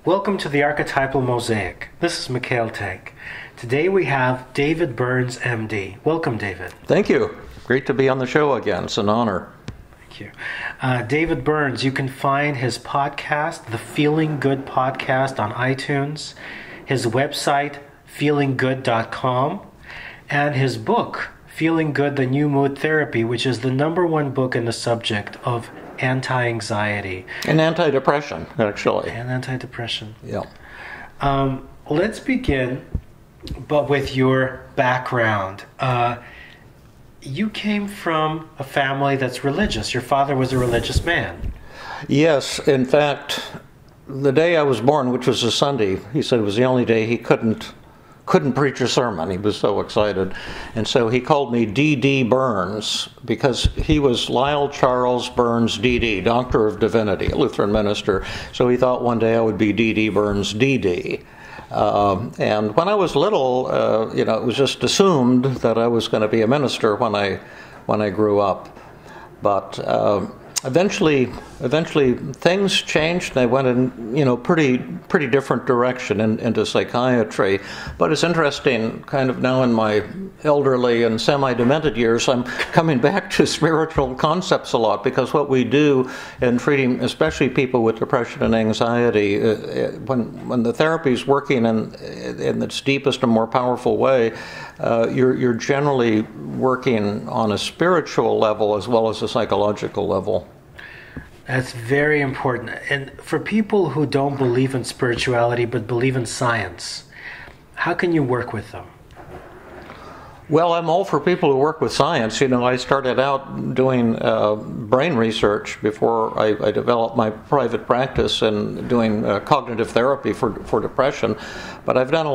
Welcome to the Archetypal Mosaic. This is Mikhail Tank. Today we have David Burns, MD. Welcome, David. Thank you. Great to be on the show again. It's an honor. Thank you. David Burns, you can find his podcast, the Feeling Good Podcast, on iTunes, his website, feelinggood.com, and his book, Feeling Good, The New Mood Therapy, which is the #1 book in the subject of anti-anxiety. And anti-depression, actually. And anti-depression. Yeah. Let's begin, but with your background. You came from a family that's religious. Your father was a religious man. Yes, in fact, the day I was born, which was a Sunday, he said it was the only day he couldn't preach a sermon. He was so excited. And so he called me D.D. Burns because he was Lyle Charles Burns, D.D., Doctor of Divinity, a Lutheran minister. So he thought one day I would be D.D. Burns, D.D. And when I was little, it was just assumed that I was going to be a minister when I grew up. But eventually things changed. They went in pretty different direction into psychiatry. But it's interesting, kind of now in my elderly and semi-demented years, I'm coming back to spiritual concepts a lot, because what we do in treating especially people with depression and anxiety, when the therapy is working in its deepest and more powerful way, you're generally working on a spiritual level as well as a psychological level. That's very important. And for people who don't believe in spirituality but believe in science, how can you work with them? Well, I'm all for people who work with science. I started out doing brain research before I developed my private practice and doing cognitive therapy for depression. But I've done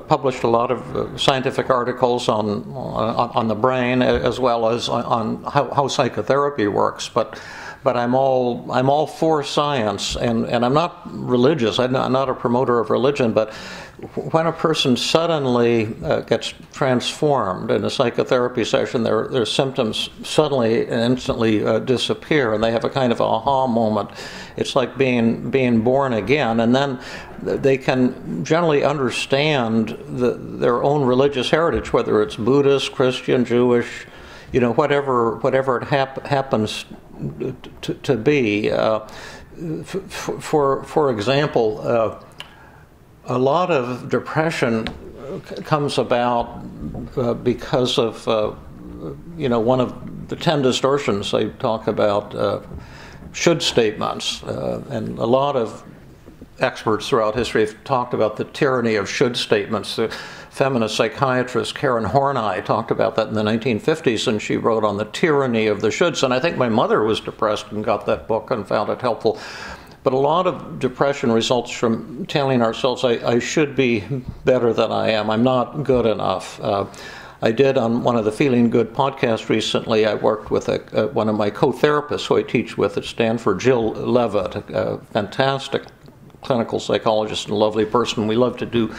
published a lot of scientific articles on the brain, as well as on how psychotherapy works. But I'm all for science, and I'm not religious. I'm not a promoter of religion, but when a person suddenly gets transformed in a psychotherapy session, their symptoms suddenly and instantly disappear, and they have a kind of aha moment. It's like being born again, and then they can generally understand their own religious heritage, whether it's Buddhist, Christian, Jewish, whatever it happens to be. For example, a lot of depression comes about because of one of the 10 distortions they talk about, should statements, and a lot of experts throughout history have talked about the tyranny of should statements. The feminist psychiatrist Karen Horney talked about that in the 1950s, and she wrote on the tyranny of the shoulds. And I think my mother was depressed and got that book and found it helpful. But a lot of depression results from telling ourselves, I should be better than I am. I'm not good enough. I did on one of the Feeling Good podcasts recently, I worked with one of my co-therapists who I teach with at Stanford, Jill Levitt, a fantastic clinical psychologist and a lovely person. We love to do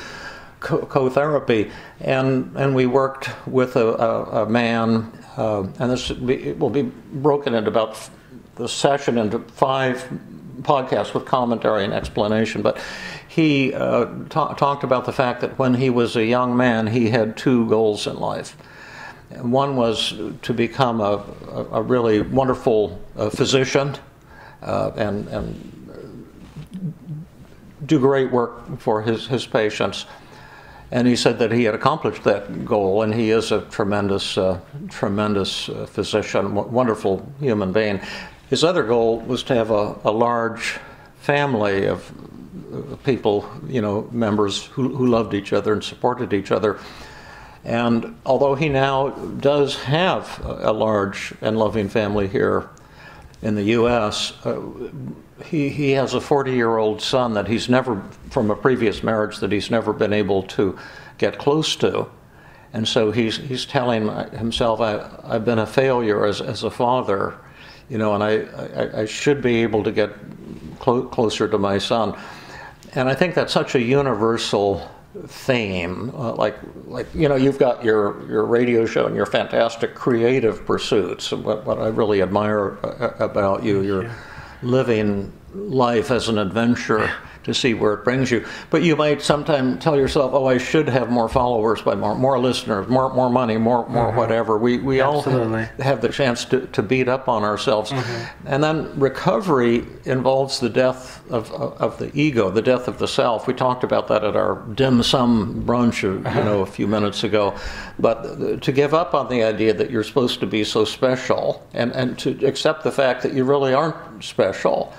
co-therapy, and we worked with a man, and this will be broken into about the session into 5 podcasts with commentary and explanation. But he talked about the fact that when he was a young man, he had 2 goals in life. One was to become a really wonderful physician and do great work for his patients. And he said that he had accomplished that goal, and he is a tremendous physician, wonderful human being. His other goal was to have a large family of people, members who loved each other and supported each other. And although he now does have a large and loving family here in the U.S., he has a 40-year-old son that he's never, from a previous marriage, that he's never been able to get close to. And so he's telling himself, I've been a failure as a father, and I should be able to get closer to my son. And I think that's such a universal theme. You've got your radio show and your fantastic creative pursuits. What I really admire about you, you're living life as an adventure. to see where it brings you. But you might sometimes tell yourself, oh, I should have more followers, by more listeners, more money, more whatever. We all have the chance to beat up on ourselves. And then recovery involves the death of the ego, the death of the self. We talked about that at our dim sum brunch a few minutes ago. But to give up on the idea that you're supposed to be so special, and to accept the fact that you really aren't special,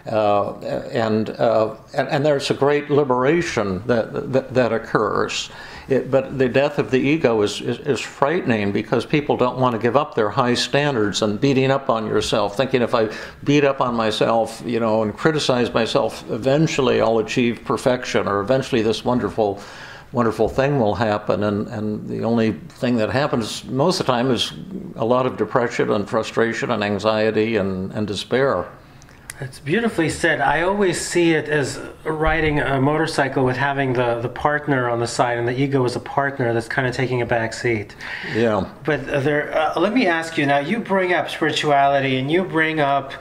and there's a great liberation that occurs. But the death of the ego is frightening, because people don't want to give up their high standards and beating up on yourself, thinking if I beat up on myself, and criticize myself, eventually I'll achieve perfection, or eventually this wonderful thing will happen. And the only thing that happens most of the time is a lot of depression and frustration and anxiety and despair. It's beautifully said. I always see it as riding a motorcycle with having the partner on the side, and the ego is a partner that's kind of taking a back seat. Yeah. But let me ask you now, you bring up spirituality, and you bring up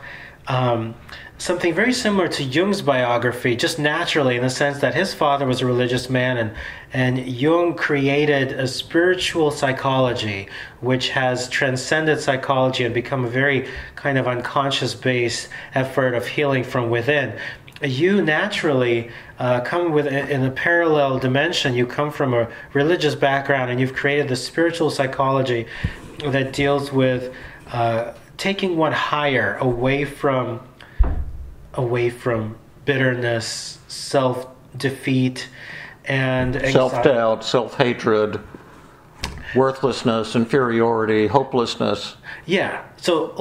something very similar to Jung's biography, just naturally, in the sense that his father was a religious man, and Jung created a spiritual psychology which has transcended psychology and become a very kind of unconscious-based effort of healing from within. You naturally come in a parallel dimension. You come from a religious background, and you've created the spiritual psychology that deals with taking one higher, away from bitterness, self-defeat, and anxiety. Self-doubt, self-hatred, worthlessness, inferiority, hopelessness. Yeah. So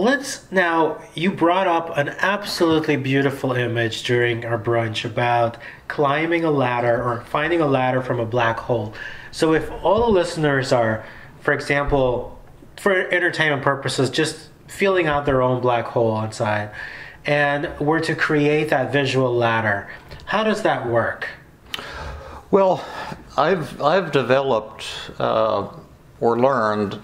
you brought up an absolutely beautiful image during our brunch about climbing a ladder, or finding a ladder from a black hole. So if all the listeners are, for example, for entertainment purposes, just feeling out their own black hole inside, and were to create that visual ladder, how does that work? Well, I've developed or learned,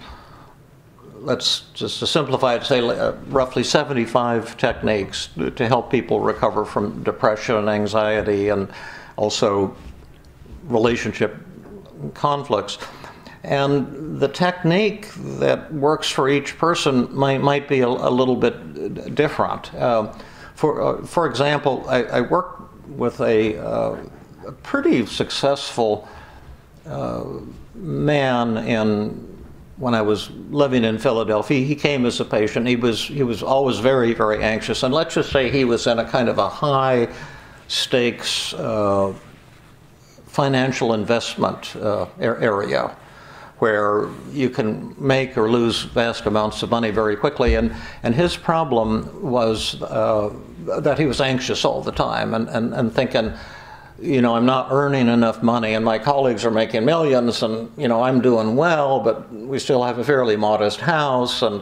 let's just to simplify it, say roughly 75 techniques to help people recover from depression and anxiety, and also relationship conflicts. And the technique that works for each person might be a little bit different. For example, I work with a pretty successful man when I was living in Philadelphia. He came as a patient. He was always very, very anxious, and let's just say he was in a kind of a high stakes financial investment area, where you can make or lose vast amounts of money very quickly. And his problem was that he was anxious all the time, and thinking, I'm not earning enough money, and my colleagues are making millions, and I'm doing well, but we still have a fairly modest house, and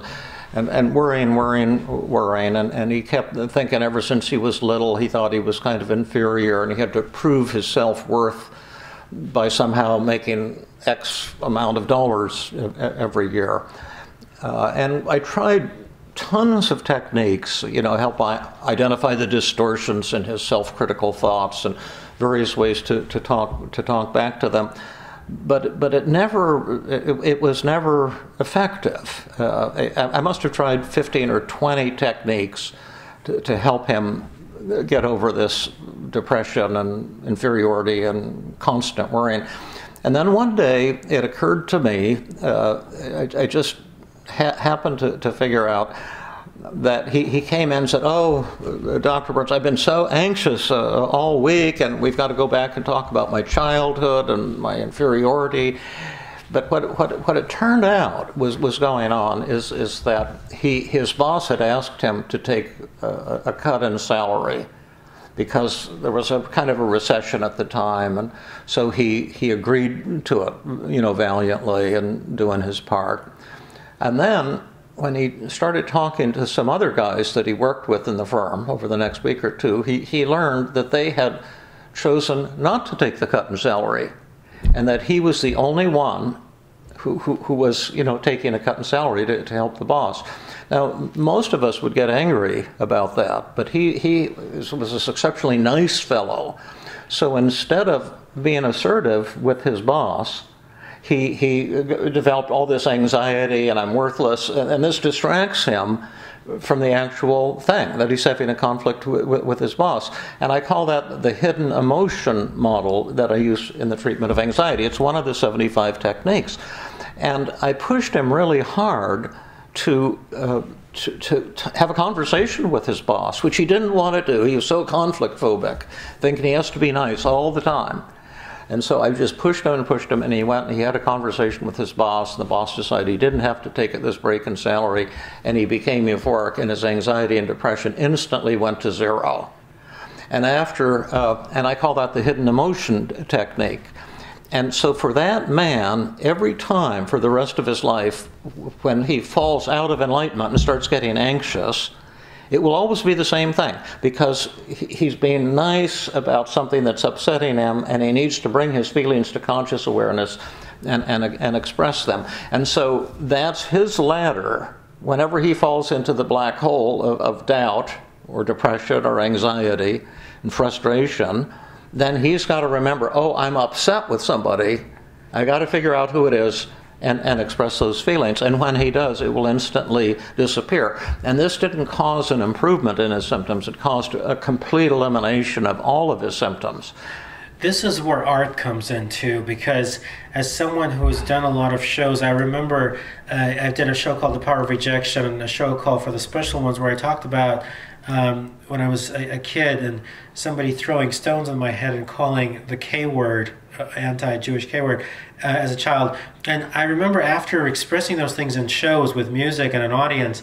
worrying, and he kept thinking ever since he was little, he thought he was kind of inferior, and he had to prove his self-worth by somehow making X amount of dollars every year. And I tried tons of techniques, help identify the distortions in his self-critical thoughts, and various ways to talk back to them. But it was never effective. I must have tried 15 or 20 techniques to help him get over this depression and inferiority and constant worrying. And then one day it occurred to me, I just happened to figure out that he came in and said, "Oh, Dr. Burns, I've been so anxious all week, and we've got to go back and talk about my childhood and my inferiority." But what it turned out was going on is that his boss had asked him to take a cut in salary, because there was a kind of a recession at the time, and so he agreed to it, valiantly and doing his part. And then when he started talking to some other guys that he worked with in the firm over the next week or two, he learned that they had chosen not to take the cut in salary, and that he was the only one who was, taking a cut in salary to help the boss. Now, most of us would get angry about that, but he was this exceptionally nice fellow. So instead of being assertive with his boss, he developed all this anxiety, and I'm worthless, and this distracts him from the actual thing, that he's having a conflict with his boss. And I call that the hidden emotion model that I use in the treatment of anxiety. It's one of the 75 techniques. And I pushed him really hard to have a conversation with his boss, which he didn't want to do. He was so conflict phobic, thinking he has to be nice all the time. And so I just pushed him, and he went and he had a conversation with his boss, and the boss decided he didn't have to take this break in salary, and he became euphoric, and his anxiety and depression instantly went to zero. And and I call that the hidden emotion technique. And so for that man, every time for the rest of his life, when he falls out of enlightenment and starts getting anxious, it will always be the same thing, because he's being nice about something that's upsetting him, and he needs to bring his feelings to conscious awareness and express them. And so that's his ladder. Whenever he falls into the black hole of doubt or depression or anxiety and frustration, then he's got to remember, oh, I'm upset with somebody. I got to figure out who it is and express those feelings. And when he does, it will instantly disappear. And this didn't cause an improvement in his symptoms. It caused a complete elimination of all of his symptoms. This is where art comes in too, because as someone who's done a lot of shows, I remember I did a show called The Power of Rejection, and a show called For the Special Ones, where I talked about when I was a kid and somebody throwing stones on my head and calling the K word, anti-Jewish K word, as a child. And I remember after expressing those things in shows with music and an audience,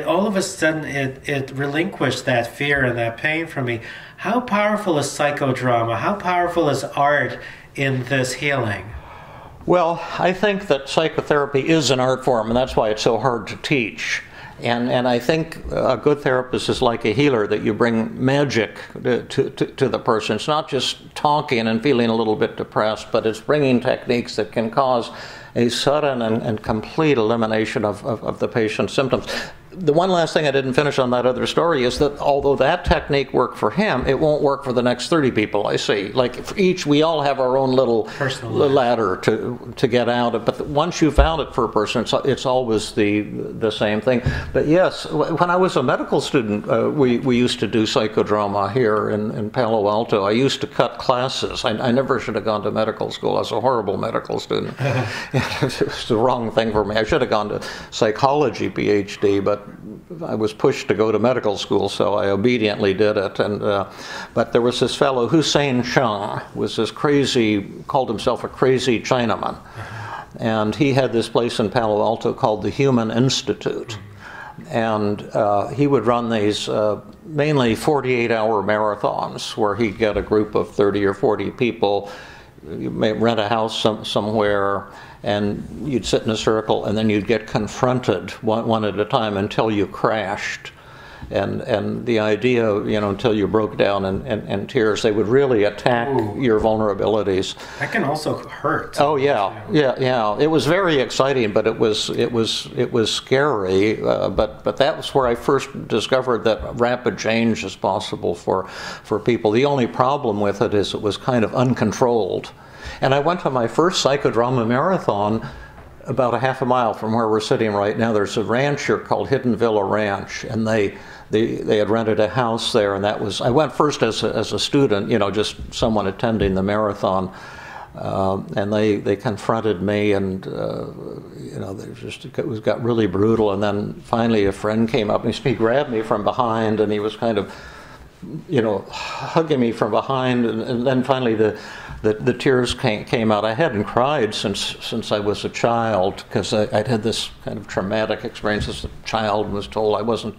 all of a sudden it relinquished that fear and that pain from me. How powerful is psychodrama? How powerful is art in this healing? Well, I think that psychotherapy is an art form, and that's why it's so hard to teach. And I think a good therapist is like a healer, that you bring magic to the person. It's not just talking and feeling a little bit depressed, but it's bringing techniques that can cause a sudden and complete elimination of the patient's symptoms. The one last thing I didn't finish on that other story is that although that technique worked for him, it won't work for the next 30 people I see. Like for each, we all have our own little ladder to get out of. But once you found it for a person, it's always the same thing. But yes, when I was a medical student, we used to do psychodrama here in Palo Alto. I used to cut classes. I never should have gone to medical school. I was a horrible medical student. It was the wrong thing for me. I should have gone to psychology PhD, but I was pushed to go to medical school, so I obediently did it. And but there was this fellow, Hussein Chang, was this crazy, called himself a crazy Chinaman. And he had this place in Palo Alto called the Human Institute. And he would run these mainly 48-hour marathons where he'd get a group of 30 or 40 people. You may rent a house somewhere, and you'd sit in a circle, and then you'd get confronted one at a time until you crashed. And the idea, until you broke down in tears, they would really attack your vulnerabilities. That can also hurt. Oh yeah. It was very exciting, but it was scary. But that was where I first discovered that rapid change is possible for people. The only problem with it is it was kind of uncontrolled. And I went to my first psychodrama marathon about a half a mile from where we're sitting right now. There's a ranch here called Hidden Villa Ranch, and they had rented a house there, and I went first as a student, just someone attending the marathon, and they confronted me, and it got really brutal. And then finally a friend came up and he grabbed me from behind, and he was kind of hugging me from behind, and then finally the tears came out. I hadn't cried since I was a child, because I'd had this kind of traumatic experience as a child and was told I wasn't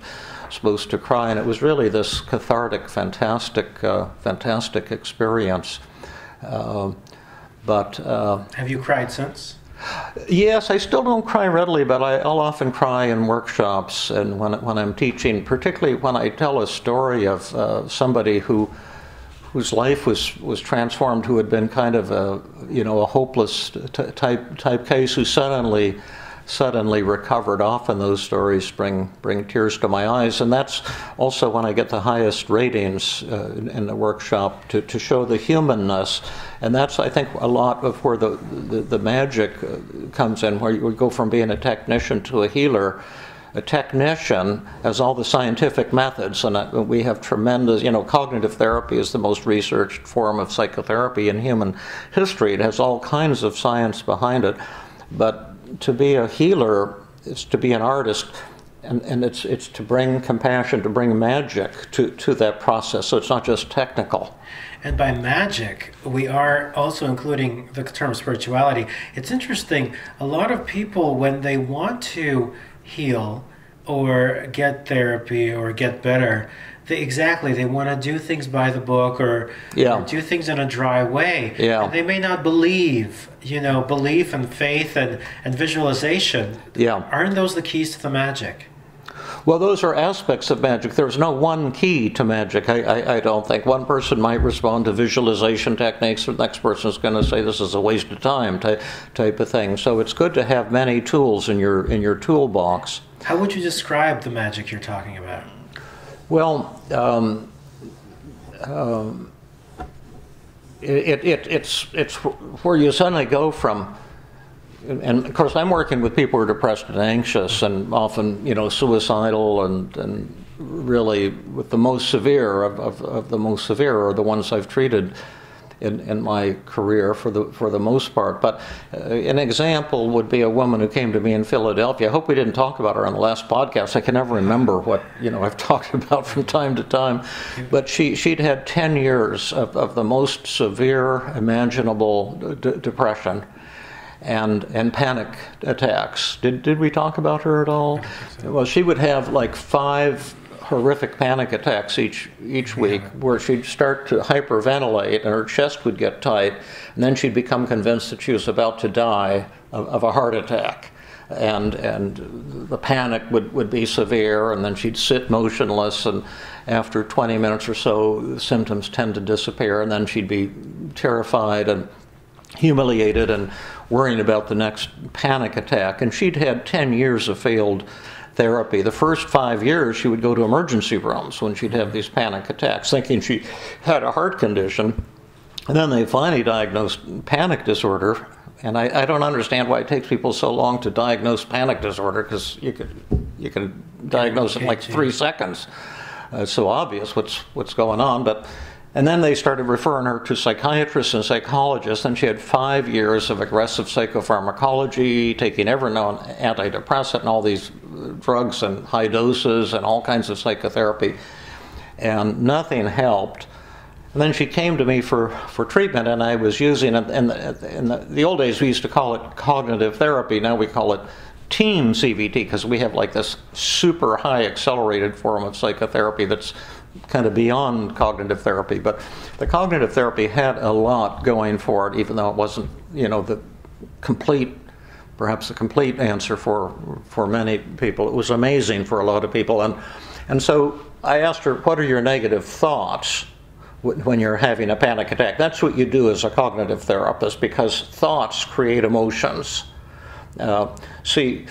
supposed to cry, and it was really this cathartic, fantastic experience. But have you cried since? Yes, I still don't cry readily, but I'll often cry in workshops and when I'm teaching, particularly when I tell a story of somebody who whose life was transformed, who had been kind of a hopeless type case, who suddenly recovered. Often those stories bring tears to my eyes, and that's also when I get the highest ratings in the workshop, to show the humanness. And that's, I think, a lot of where the magic comes in, where you go from being a technician to a healer. A technician has all the scientific methods, and we have tremendous, cognitive therapy is the most researched form of psychotherapy in human history. It has all kinds of science behind it. But to be a healer is to be an artist, and it's to bring compassion, to bring magic to that process. So it's not just technical. And by magic, we are also including the term spirituality. It's interesting, a lot of people, when they want to heal or get therapy or get better, they want to do things by the book or do things in a dry way. Yeah. And they may not believe, belief and faith and visualization. Yeah. Aren't those the keys to the magic? Well, those are aspects of magic. There's no one key to magic, I don't think. One person might respond to visualization techniques, the next person is going to say this is a waste of time type of thing. So it's good to have many tools in your toolbox. How would you describe the magic you're talking about? Well, it's where you suddenly go from. And of course, I'm working with people who are depressed and anxious, and often, suicidal, and really with the most severe of the most severe are the ones I've treated in my career for the most part. But an example would be a woman who came to me in Philadelphia. I hope we didn't talk about her on the last podcast. I can never remember what I've talked about from time to time. But she'd had 10 years of the most severe imaginable depression. And panic attacks. Did we talk about her at all? So. Well, she would have like 5 horrific panic attacks each week, where she'd start to hyperventilate and her chest would get tight, and then she'd become convinced that she was about to die of a heart attack. And the panic would be severe, and then she'd sit motionless, and after 20 minutes or so, the symptoms tend to disappear, and then she'd be terrified and humiliated and worrying about the next panic attack. And she'd had 10 years of failed therapy. The first 5 years, she would go to emergency rooms when she'd have these panic attacks, thinking she had a heart condition. And then they finally diagnosed panic disorder. And I don't understand why it takes people so long to diagnose panic disorder, because you can diagnose it in like 3 seconds. It's so obvious what's going on. And then they started referring her to psychiatrists and psychologists, and she had 5 years of aggressive psychopharmacology, taking every known antidepressant and all these drugs and high doses and all kinds of psychotherapy, and nothing helped. And then she came to me for treatment, and I was using it. In the old days, we used to call it cognitive therapy. Now we call it team CBT, because we have like this super high accelerated form of psychotherapy that's kind of beyond cognitive therapy. But the cognitive therapy had a lot going for it, even though it wasn't, perhaps the complete answer for many people. It was amazing for a lot of people. And so I asked her, what are your negative thoughts when you're having a panic attack? That's what you do as a cognitive therapist, because thoughts create emotions. See,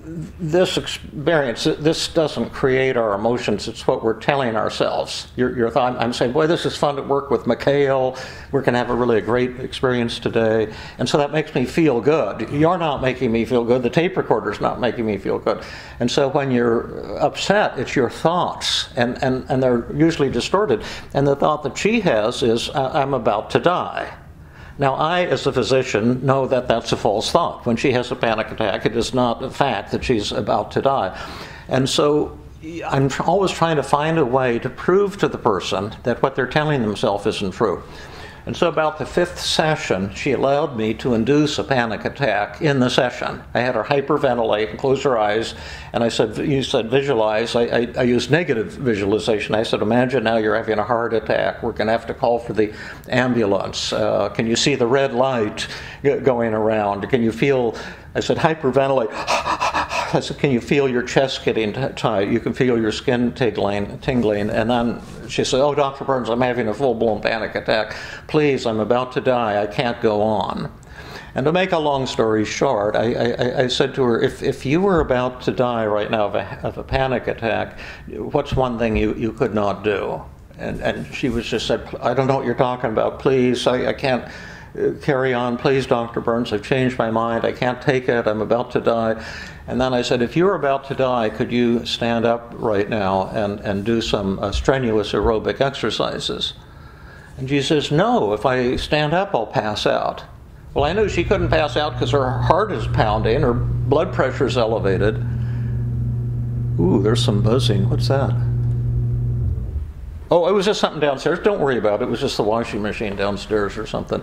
this experience, this doesn't create our emotions. It's what we're telling ourselves. Your thought, I'm saying, boy, this is fun to work with Mikhail. We're going to have a great experience today. And so that makes me feel good. You're not making me feel good. The tape recorder's not making me feel good. And so when you're upset, it's your thoughts. And they're usually distorted. And the thought that she has is, I'm about to die. Now, I, as a physician, know that that's a false thought. When she has a panic attack, it is not a fact that she's about to die. And so I'm always trying to find a way to prove to the person that what they're telling themselves isn't true. And so about the 5th session, she allowed me to induce a panic attack in the session. I had her hyperventilate and close her eyes, and I said, you said visualize. I used negative visualization. I said, imagine now you're having a heart attack. We're going to have to call for the ambulance. Can you see the red light going around? Can you feel, I said, hyperventilate. I said, can you feel your chest getting tight? You can feel your skin tingling. And then she said, oh, Dr. Burns, I'm having a full-blown panic attack. Please, I'm about to die. I can't go on. And to make a long story short, I said to her, if you were about to die right now of a panic attack, what's one thing you could not do? And she was just said, I don't know what you're talking about. Please, I can't carry on. Please, Dr. Burns, I've changed my mind. I can't take it. I'm about to die. And then I said, if you were about to die, could you stand up right now and do some strenuous aerobic exercises? And she says, no, if I stand up, I'll pass out. Well, I knew she couldn't pass out because her heart is pounding, her blood pressure is elevated. Ooh, there's some buzzing. What's that? Oh, it was just something downstairs. Don't worry about it. It was just the washing machine downstairs or something.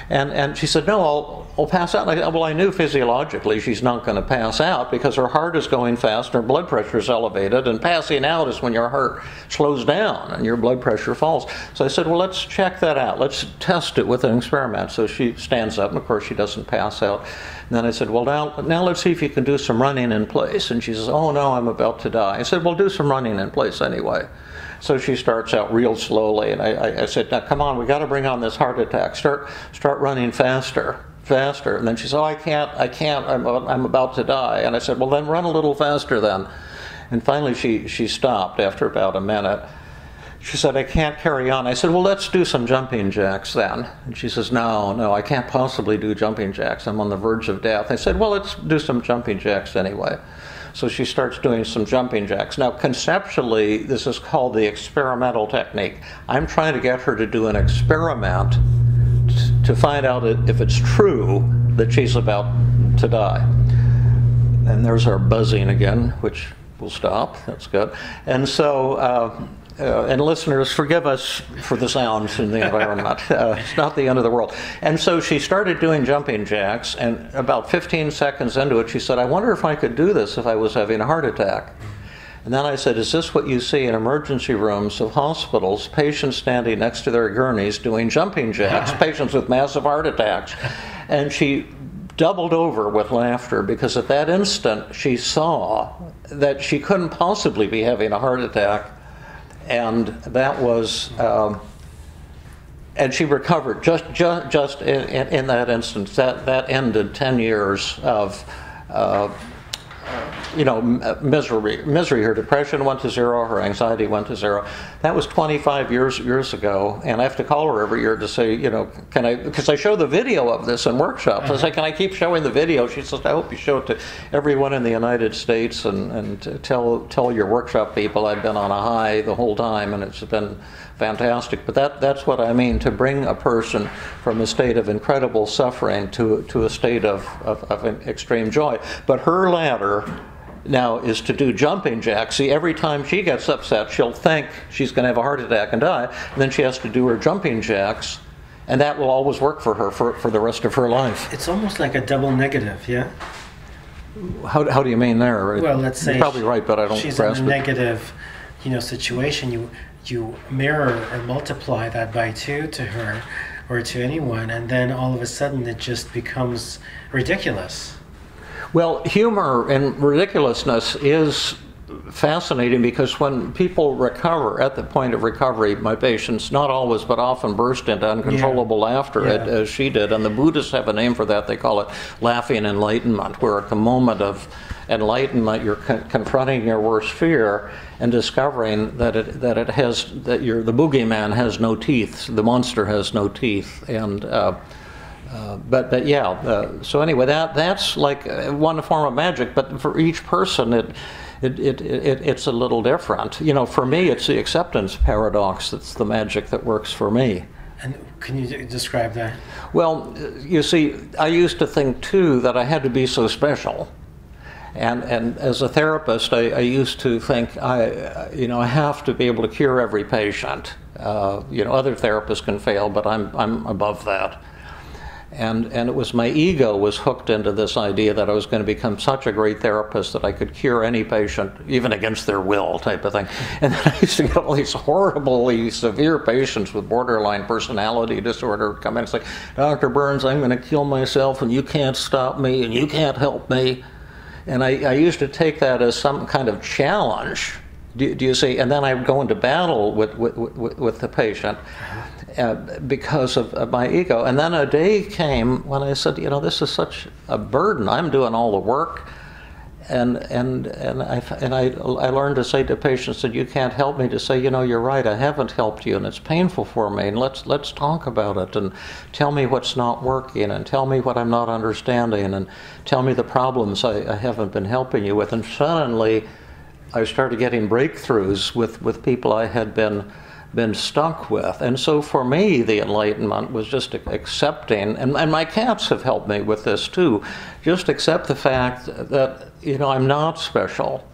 And she said, no, I'll pass out. And I knew physiologically she's not going to pass out because her heart is going fast and her blood pressure is elevated. And passing out is when your heart slows down and your blood pressure falls. So I said, well, let's check that out. Let's test it with an experiment. So she stands up, and of course she doesn't pass out. And then I said, well, now let's see if you can do some running in place. And she says, oh, no, I'm about to die. I said, well, do some running in place anyway. So she starts out real slowly, and I said, now come on, we got to bring on this heart attack. Start running faster. And then she said, oh, I can't, I'm about to die. And I said, well, then run a little faster then. And finally she stopped after about a minute. She said, I can't carry on. I said, well, let's do some jumping jacks then. And she says, no, I can't possibly do jumping jacks. I'm on the verge of death. I said, well, let's do some jumping jacks anyway. So she starts doing some jumping jacks. Now, conceptually, this is called the experimental technique. I'm trying to get her to do an experiment to find out if it's true that she's about to die. And there's our buzzing again, which will stop. That's good. And so, and listeners, forgive us for the sounds in the environment. It's not the end of the world. And so she started doing jumping jacks, and about 15 seconds into it, she said, I wonder if I could do this if I was having a heart attack. And then I said, is this what you see in emergency rooms of hospitals, patients standing next to their gurneys doing jumping jacks, patients with massive heart attacks? And she doubled over with laughter because at that instant she saw that she couldn't possibly be having a heart attack. And that was, and she recovered just in that instance. That ended 10 years of, misery. Her depression went to zero. Her anxiety went to zero. That was 25 years ago. And I have to call her every year to say, can I? Because I show the video of this in workshops. I say, can I keep showing the video? She says, I hope you show it to everyone in the United States and tell your workshop people I've been on a high the whole time, and it's been fantastic. But that's what I mean, to bring a person from a state of incredible suffering to a state of extreme joy. But her ladder now is to do jumping jacks. See, every time she gets upset, she'll think she's going to have a heart attack and die, and then she has to do her jumping jacks, and that will always work for her for the rest of her life. It's almost like a double negative, yeah? How do you mean there? Well, let's say you're probably right, but I don't she's grasp in a it. negative situation. You mirror or multiply that by 2 to her or to anyone, and then all of a sudden it just becomes ridiculous. Well, humor and ridiculousness is fascinating because when people recover, at the point of recovery, my patients, not always but often, burst into uncontrollable laughter, as she did. And the Buddhists have a name for that. They call it laughing enlightenment, where at the moment of enlightenment you're confronting your worst fear and discovering that the boogeyman has no teeth, the monster has no teeth. And so anyway, that's like one form of magic, but for each person it's a little different. For me, it's the acceptance paradox that's the magic that works for me. And can you describe that? Well, you see, I used to think too that I had to be so special. And as a therapist, I used to think I have to be able to cure every patient. Other therapists can fail, but I'm above that. And it was my ego was hooked into this idea that I was going to become such a great therapist that I could cure any patient, even against their will, type of thing. And then I used to get all these horribly severe patients with borderline personality disorder come in and say, Dr. Burns, I'm going to kill myself, and you can't stop me, and you can't help me. And I used to take that as some kind of challenge. Do you see? And then I would go into battle with the patient because of my ego. And then a day came when I said, this is such a burden. I'm doing all the work. And I learned to say to patients that you can't help me, to say, you're right, I haven't helped you, and it's painful for me, and let's talk about it, and tell me what's not working, and tell me what I'm not understanding, and tell me the problems I haven't been helping you with. And suddenly I started getting breakthroughs with people I had been stuck with. And so for me, the enlightenment was just accepting, and my cats have helped me with this too, just accept the fact that, I'm not special.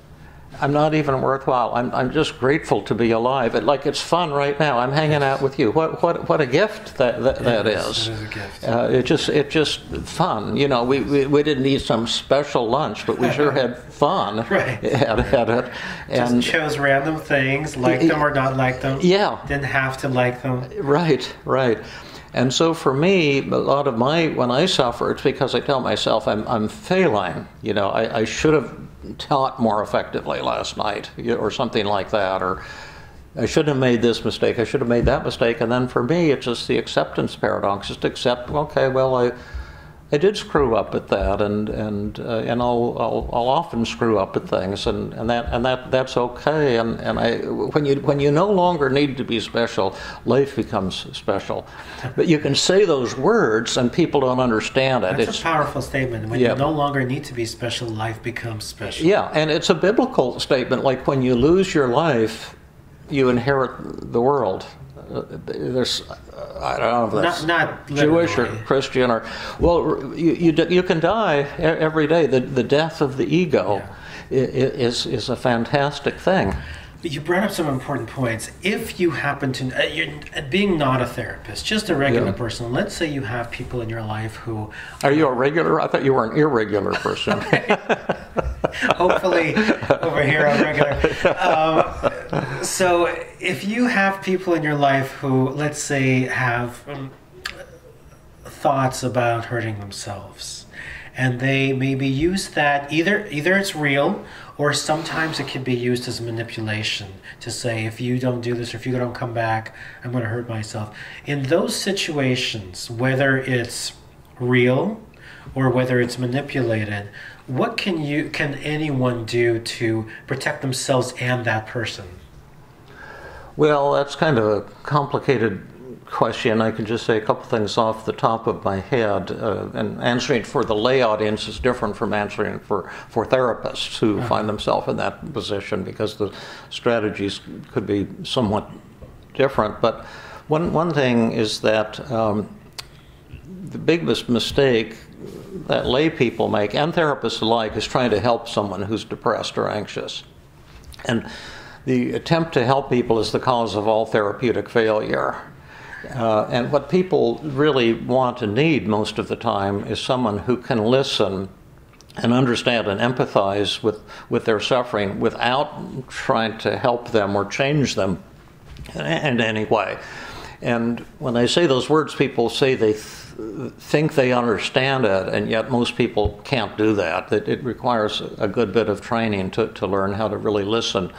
I'm not even worthwhile. I'm just grateful to be alive. It's fun right now. I'm hanging out with you. What a gift that is. It is a gift. It's just fun. We didn't need some special lunch, but we sure had fun at it. And just chose random things, like them or not like them. Yeah. Didn't have to like them. Right. And so for me, a lot of when I suffer, it's because I tell myself I'm failing. I should have taught more effectively last night, or something like that, or I shouldn't have made this mistake, I should have made that mistake. And then for me, it's just the acceptance paradox, just accept, okay, well, I did screw up at that, and I'll often screw up at things, and that's okay. And when you no longer need to be special, life becomes special. But you can say those words, and people don't understand it. It's a powerful statement. When you no longer need to be special, life becomes special. Yeah, and it's a biblical statement. Like when you lose your life, you inherit the world. There's, I don't know if that's not Jewish or Christian, or you can die every day. The death of the ego is a fantastic thing. You brought up some important points. If you happen to, you're being not a therapist, just a regular person, let's say you have people in your life who... Are you a regular? I thought you were an irregular person. Hopefully over here I'm regular. So if you have people in your life who, let's say, have thoughts about hurting themselves, and they maybe use that, either it's real, or sometimes it can be used as manipulation to say, if you don't do this, or if you don't come back, I'm going to hurt myself. In those situations, whether it's real or whether it's manipulated, what can anyone do to protect themselves and that person? Well, that's kind of a complicated question. I can just say a couple things off the top of my head, and answering it for the lay audience is different from answering it for therapists who find themselves in that position, because the strategies could be somewhat different. But one thing is that the biggest mistake that lay people make, and therapists alike, is trying to help someone who's depressed or anxious. And the attempt to help people is the cause of all therapeutic failure. And what people really want and need most of the time is someone who can listen and understand and empathize with their suffering without trying to help them or change them in any way. And when I say those words, people say they think they understand it, and yet most people can't do that. It requires a good bit of training to learn how to really listen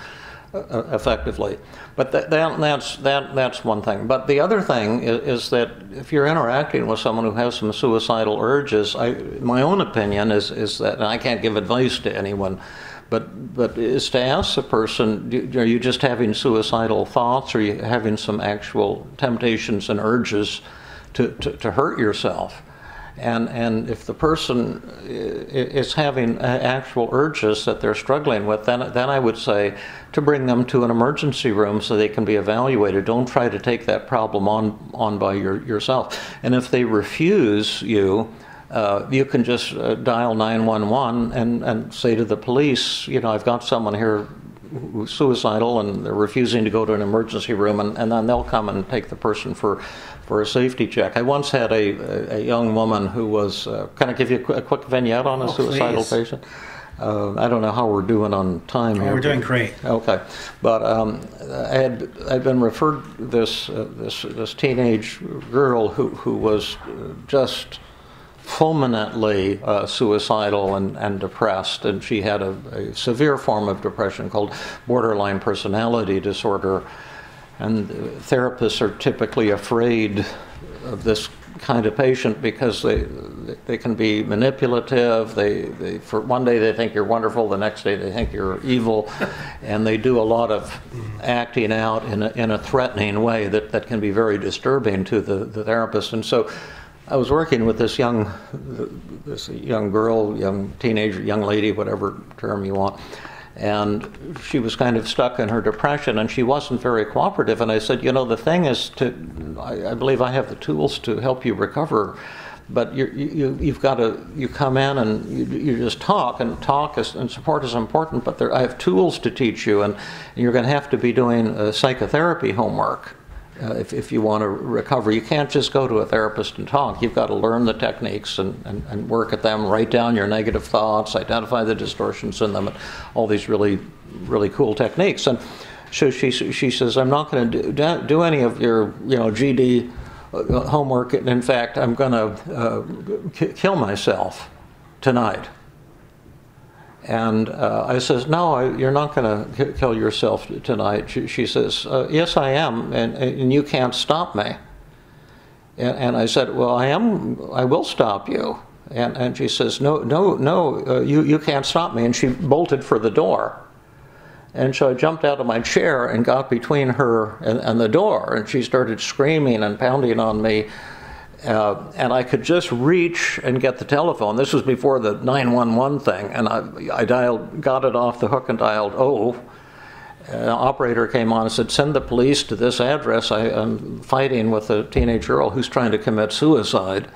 effectively. But that's one thing. But the other thing is that if you're interacting with someone who has some suicidal urges, my own opinion is that, and I can't give advice to anyone, but is to ask the person, are you just having suicidal thoughts, or are you having some actual temptations and urges to hurt yourself? And if the person is having actual urges that they're struggling with, then I would say to bring them to an emergency room so they can be evaluated. Don't try to take that problem on by yourself. And if they refuse you, you can just dial 911 and say to the police, I've got someone here who's suicidal and they're refusing to go to an emergency room, and then they'll come and take the person for a safety check. I once had a young woman who was, can I give you a quick vignette on a suicidal patient? I don't know how we're doing on time here. We're doing great. Okay, but I'd been referred this teenage girl who was just fulminantly suicidal and depressed, and she had a severe form of depression called borderline personality disorder. And therapists are typically afraid of this kind of patient because they can be manipulative. They for one day they think you're wonderful, the next day they think you're evil, and they do a lot of acting out in a threatening way that can be very disturbing to the therapist. And so I was working with this young girl, young teenager, young lady, whatever term you want, and she was kind of stuck in her depression, and she wasn't very cooperative. And I said, the thing is I believe I have the tools to help you recover, but you've got to, you come in and you just talk, and support is important, but I have tools to teach you, and you're going to have to be doing psychotherapy homework. If you want to recover, you can't just go to a therapist and talk. You've got to learn the techniques and work at them, write down your negative thoughts, identify the distortions in them, and all these really, really cool techniques. And so she says, I'm not going to do any of your GD homework. And in fact, I'm going to kill myself tonight. And I says, no, you're not going to kill yourself tonight. She says, yes, I am, and you can't stop me. And I said, well, I will stop you. And she says, no, you can't stop me. And she bolted for the door. And so I jumped out of my chair and got between her and the door, and she started screaming and pounding on me. And I could just reach and get the telephone. This was before the 911 thing, and I got it off the hook and dialed An operator came on and said, send the police to this address. I'm fighting with a teenage girl who's trying to commit suicide.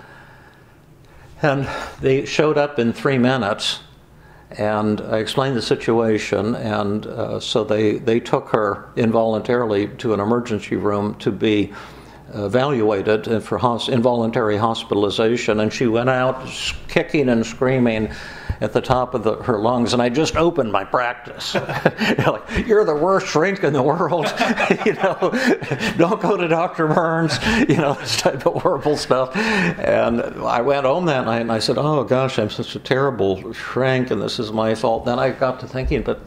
And they showed up in 3 minutes, and I explained the situation, and so they took her involuntarily to an emergency room to be evaluated for involuntary hospitalization, and she went out kicking and screaming at the top of her lungs, and I just opened my practice. You're the worst shrink in the world. Don't go to Dr. Burns. This type of horrible stuff. And I went home that night and I said, oh gosh, I'm such a terrible shrink, and this is my fault. Then I got to thinking, but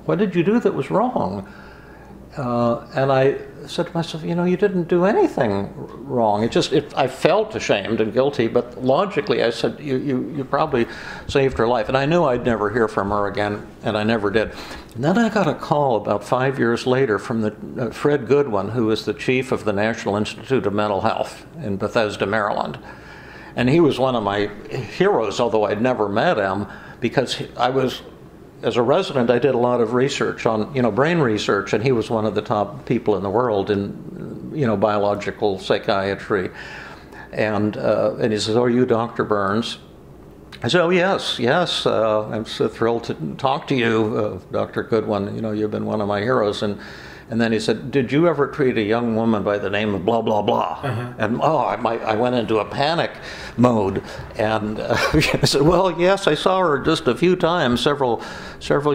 what did you do that was wrong? And I said to myself, you didn't do anything wrong. I felt ashamed and guilty, but logically I said, you probably saved her life. And I knew I'd never hear from her again, and I never did. And then I got a call about 5 years later from the Fred Goodwin, who was the chief of the National Institute of Mental Health in Bethesda, Maryland. And he was one of my heroes, although I'd never met him, because as a resident, I did a lot of research on, brain research, and he was one of the top people in the world in, biological psychiatry. And he says, "Oh, are you Dr. Burns?" I said, "Oh, yes. I'm so thrilled to talk to you, Dr. Goodwin. You've been one of my heroes." And then he said, "Did you ever treat a young woman by the name of blah, blah, blah?" Uh-huh. And I went into a panic mode. And I said, "Well, yes, I saw her just a few times several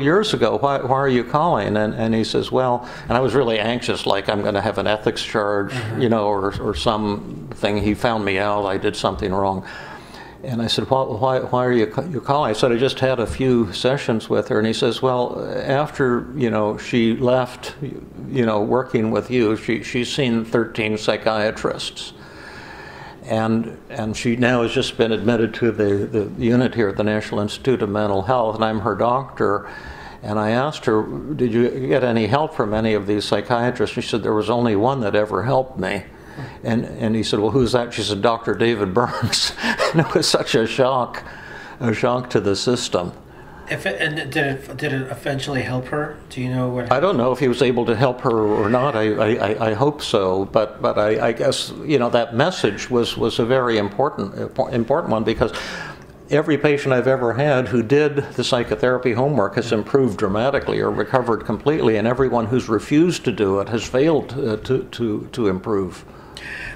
years ago. Why are you calling?" And he says, "Well," and I was really anxious, like I'm going to have an ethics charge, uh-huh. or something. He found me out, I did something wrong. And I said, "Well, why are you calling?" I said, "I just had a few sessions with her." And he says, "Well, after she left, working with you, she's seen 13 psychiatrists, and she now has just been admitted to the unit here at the National Institute of Mental Health, and I'm her doctor." And I asked her, "Did you get any help from any of these psychiatrists?" She said, "There was only one that ever helped me." And he said, "Well, who's that?" She said, "Dr. David Burns." And it was such a shock to the system. Did it eventually help her? Do you know what? I don't know if he was able to help her or not. I hope so, but I guess that message was a very important one, because every patient I've ever had who did the psychotherapy homework has improved dramatically or recovered completely, and everyone who's refused to do it has failed to improve.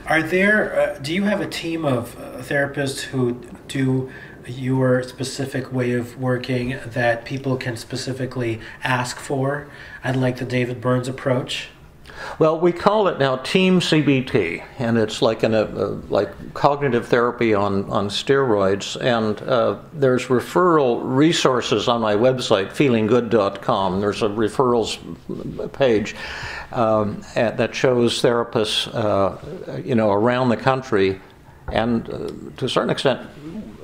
Are there? Do you have a team of therapists who do your specific way of working that people can specifically ask for? I'd like the David Burns approach. Well, we call it now Team CBT, and it's like like cognitive therapy on steroids. And there's referral resources on my website, feelinggood.com. There's a referrals page that shows therapists, around the country, and to a certain extent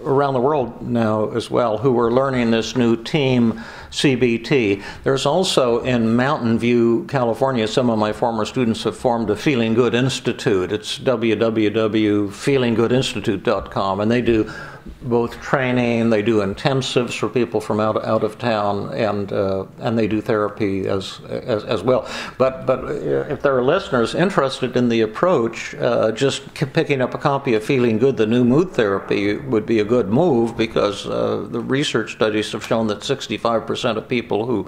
around the world now as well, who are learning this new Team CBT. There's also in Mountain View, California, some of my former students have formed a Feeling Good Institute. It's www.feelinggoodinstitute.com, and they do both training, they do intensives for people from out of town, and they do therapy as well. But if there are listeners interested in the approach, just picking up a copy of Feeling Good, the new mood therapy, would be a good move, because the research studies have shown that 65% of people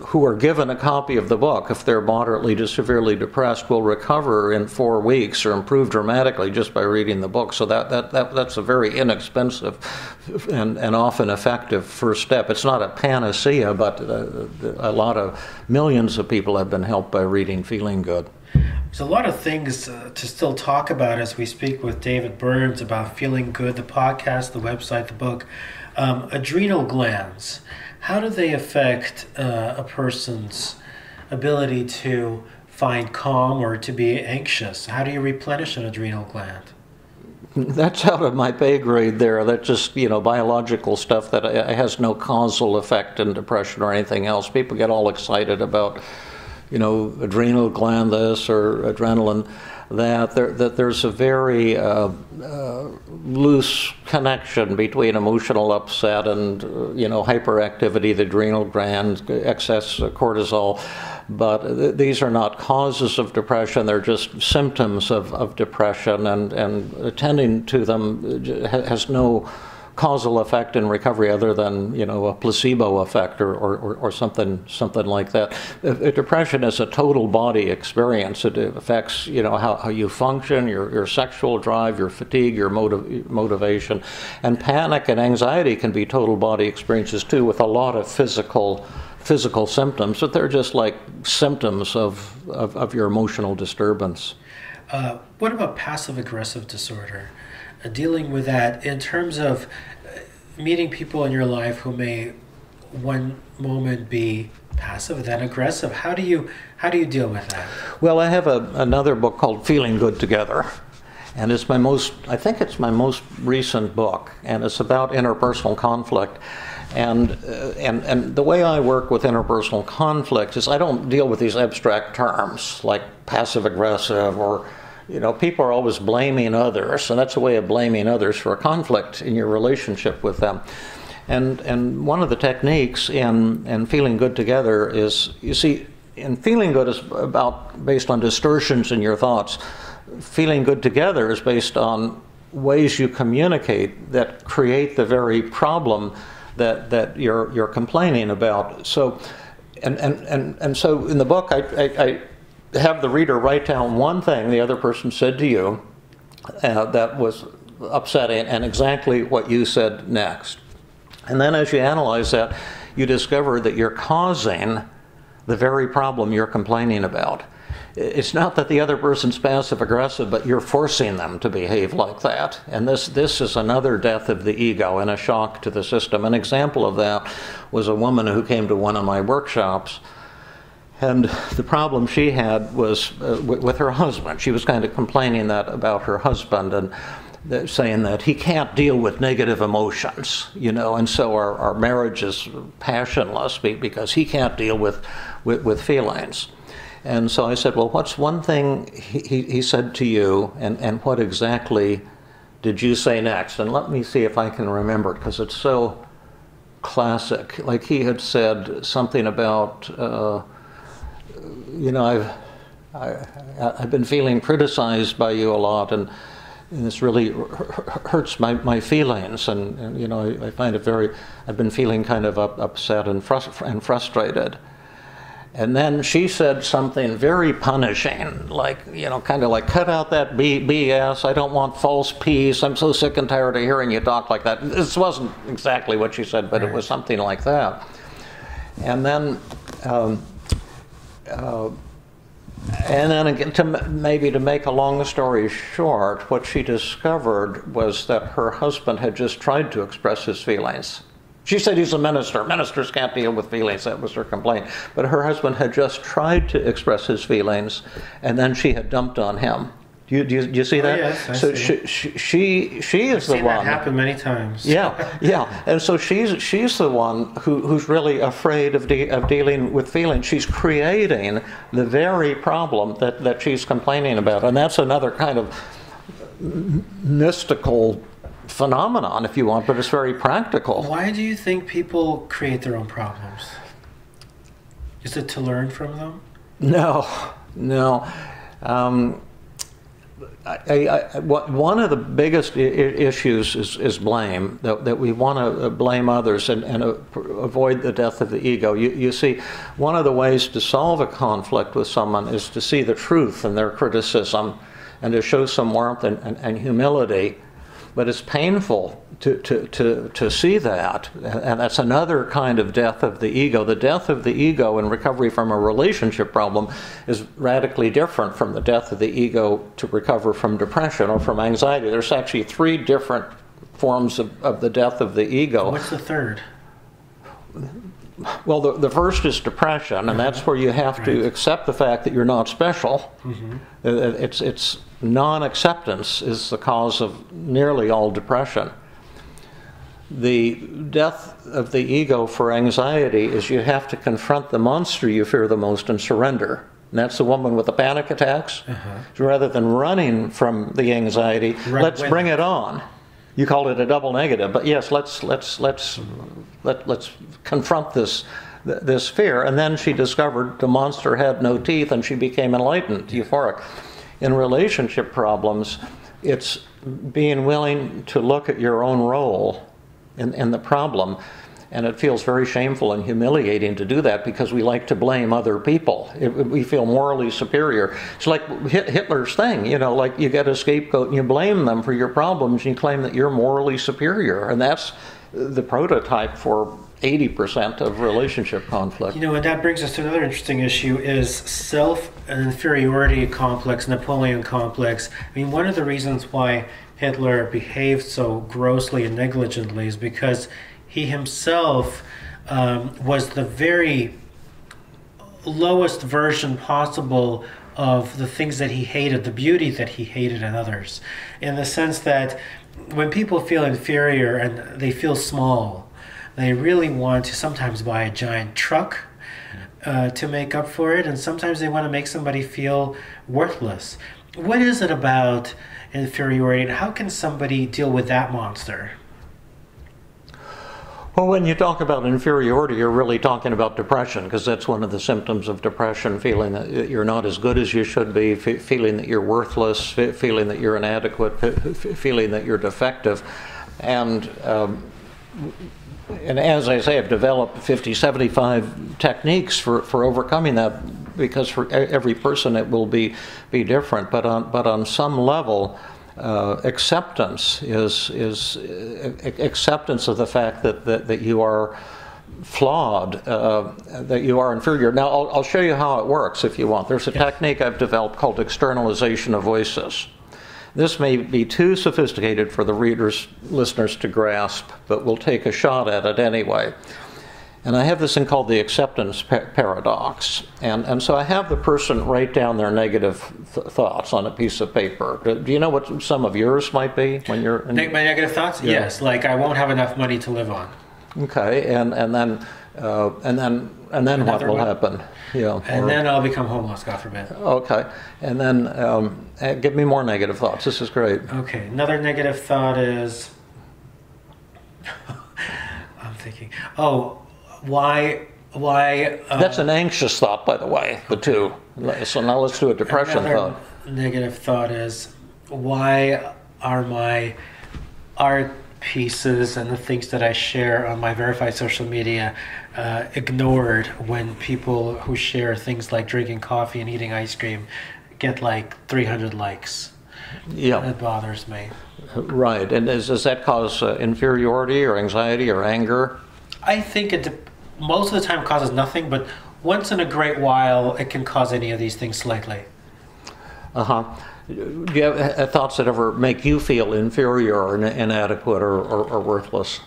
who are given a copy of the book, if they're moderately to severely depressed, will recover in 4 weeks or improve dramatically just by reading the book. So that's a very inexpensive and often effective first step. It's not a panacea, but a lot of millions of people have been helped by reading Feeling Good. There's a lot of things to still talk about as we speak with David Burns about Feeling Good, the podcast, the website, the book. Adrenal glands. How do they affect a person's ability to find calm or to be anxious? How do you replenish an adrenal gland? That's out of my pay grade there. That's just, biological stuff that has no causal effect in depression or anything else. People get all excited about, adrenal gland this or adrenaline that. There's a very loose connection between emotional upset and hyperactivity, the adrenal gland, excess cortisol. But these are not causes of depression. They're just symptoms of depression, and attending to them has no causal effect in recovery other than a placebo effect or something like that. Depression is a total body experience. It affects how you function, your sexual drive, your fatigue, your motivation, and panic and anxiety can be total body experiences too, with a lot of physical symptoms, but they're just like symptoms of your emotional disturbance. What about passive-aggressive disorder? Dealing with that in terms of meeting people in your life who may one moment be passive, then aggressive. How do you deal with that? Well, I have another book called Feeling Good Together, and it's my most recent book, and it's about interpersonal conflict. And the way I work with interpersonal conflict is I don't deal with these abstract terms like passive aggressive or people are always blaming others, and that's a way of blaming others for a conflict in your relationship with them. And one of the techniques in Feeling Good Together is, in Feeling Good is based on distortions in your thoughts. Feeling Good Together is based on ways you communicate that create the very problem that you're complaining about. So, and so in the book, I have the reader write down one thing the other person said to you that was upsetting, and exactly what you said next. And then as you analyze that, you discover that you're causing the very problem you're complaining about. It's not that the other person's passive-aggressive, but you're forcing them to behave like that. And this is another death of the ego and a shock to the system. An example of that was a woman who came to one of my workshops. And the problem she had was with her husband. She was kind of complaining about her husband and saying that he can't deal with negative emotions, and so our marriage is passionless because he can't deal with feelings. And so I said, well, what's one thing he said to you, and what exactly did you say next? And let me see if I can remember it, because it's so classic. Like he had said something about... I've been feeling criticized by you a lot, and this really hurts my feelings, and I find it I've been feeling kind of upset and frustrated. And then she said something very punishing, like, kind of like, cut out that BS, I don't want false peace, I'm so sick and tired of hearing you talk like that. This wasn't exactly what she said, but it was something like that. And then And then again, maybe to make a long story short, what she discovered was that her husband had just tried to express his feelings. She said he's a minister. Ministers can't deal with feelings. That was her complaint. But her husband had just tried to express his feelings, and then she had dumped on him. Do you see that? Yes, I so see. she is the one. That happen many times. Yeah. And so she's the one who's really afraid of dealing with feelings. She's creating the very problem that she's complaining about, and that's another kind of mystical phenomenon, if you want, but it's very practical. Why do you think people create their own problems? Is it to learn from them? No. One of the biggest issues is blame, that we want to blame others and avoid the death of the ego. You see, one of the ways to solve a conflict with someone is to see the truth in their criticism and to show some warmth and humility. But it's painful to see that, and that's another kind of death of the ego. The death of the ego in recovery from a relationship problem is radically different from the death of the ego to recover from depression or from anxiety. There's actually 3 different forms of the death of the ego. What's the third? Well, the first is depression, and that's where you have to accept the fact that you're not special. Mm-hmm. It's non-acceptance is the cause of nearly all depression. The death of the ego for anxiety is you have to confront the monster you fear the most and surrender. And that's the woman with the panic attacks. Uh-huh. So rather than running from the anxiety, let's bring it on. You called it a double negative, but yes, let's confront this fear. And then she discovered the monster had no teeth, and she became enlightened, euphoric. In relationship problems, it's being willing to look at your own role in the problem. And it feels very shameful and humiliating to do that because we like to blame other people. We feel morally superior. It's like Hitler's thing, like you get a scapegoat and you blame them for your problems and you claim that you're morally superior. And that's the prototype for 80% of relationship conflict. And that brings us to another interesting issue is self-inferiority complex, Napoleon complex. I mean, one of the reasons why Hitler behaved so grossly and negligently is because he himself was the very lowest version possible of the things that he hated, the beauty that he hated in others. In the sense that when people feel inferior and they feel small, they really want to sometimes buy a giant truck to make up for it, and sometimes they want to make somebody feel worthless. What is it about inferiority, and how can somebody deal with that monster? Well, when you talk about inferiority, you're really talking about depression, because that's one of the symptoms of depression, feeling that you're not as good as you should be, feeling that you're worthless, feeling that you're inadequate, feeling that you're defective. And as I say, I've developed 50, 75 techniques for overcoming that, because for every person it will be different. But on some level, acceptance is acceptance of the fact that you are flawed, that you are inferior. Now, I'll show you how it works if you want. There's a technique I've developed called externalization of voices. This may be too sophisticated for the listeners to grasp, but we'll take a shot at it anyway. And I have this thing called the acceptance paradox. And so I have the person write down their negative thoughts on a piece of paper. Do you know what some of yours might be when you're... My negative thoughts? Yeah. Yes, like I won't have enough money to live on. Okay, and then what will happen? Then I'll become homeless, God forbid. Okay, and then give me more negative thoughts. This is great. Okay, another negative thought is... I'm thinking, why that's an anxious thought, by the way, the two. So now let's do a depression thought. Negative thought is, why are my art pieces and the things that I share on my verified social media ignored when people who share things like drinking coffee and eating ice cream get like 300 likes? Yeah, that bothers me. Right, and does that cause inferiority or anxiety or anger? I think it most of the time causes nothing, but once in a great while, it can cause any of these things slightly. Uh-huh. Do you have thoughts that ever make you feel inferior or inadequate or worthless?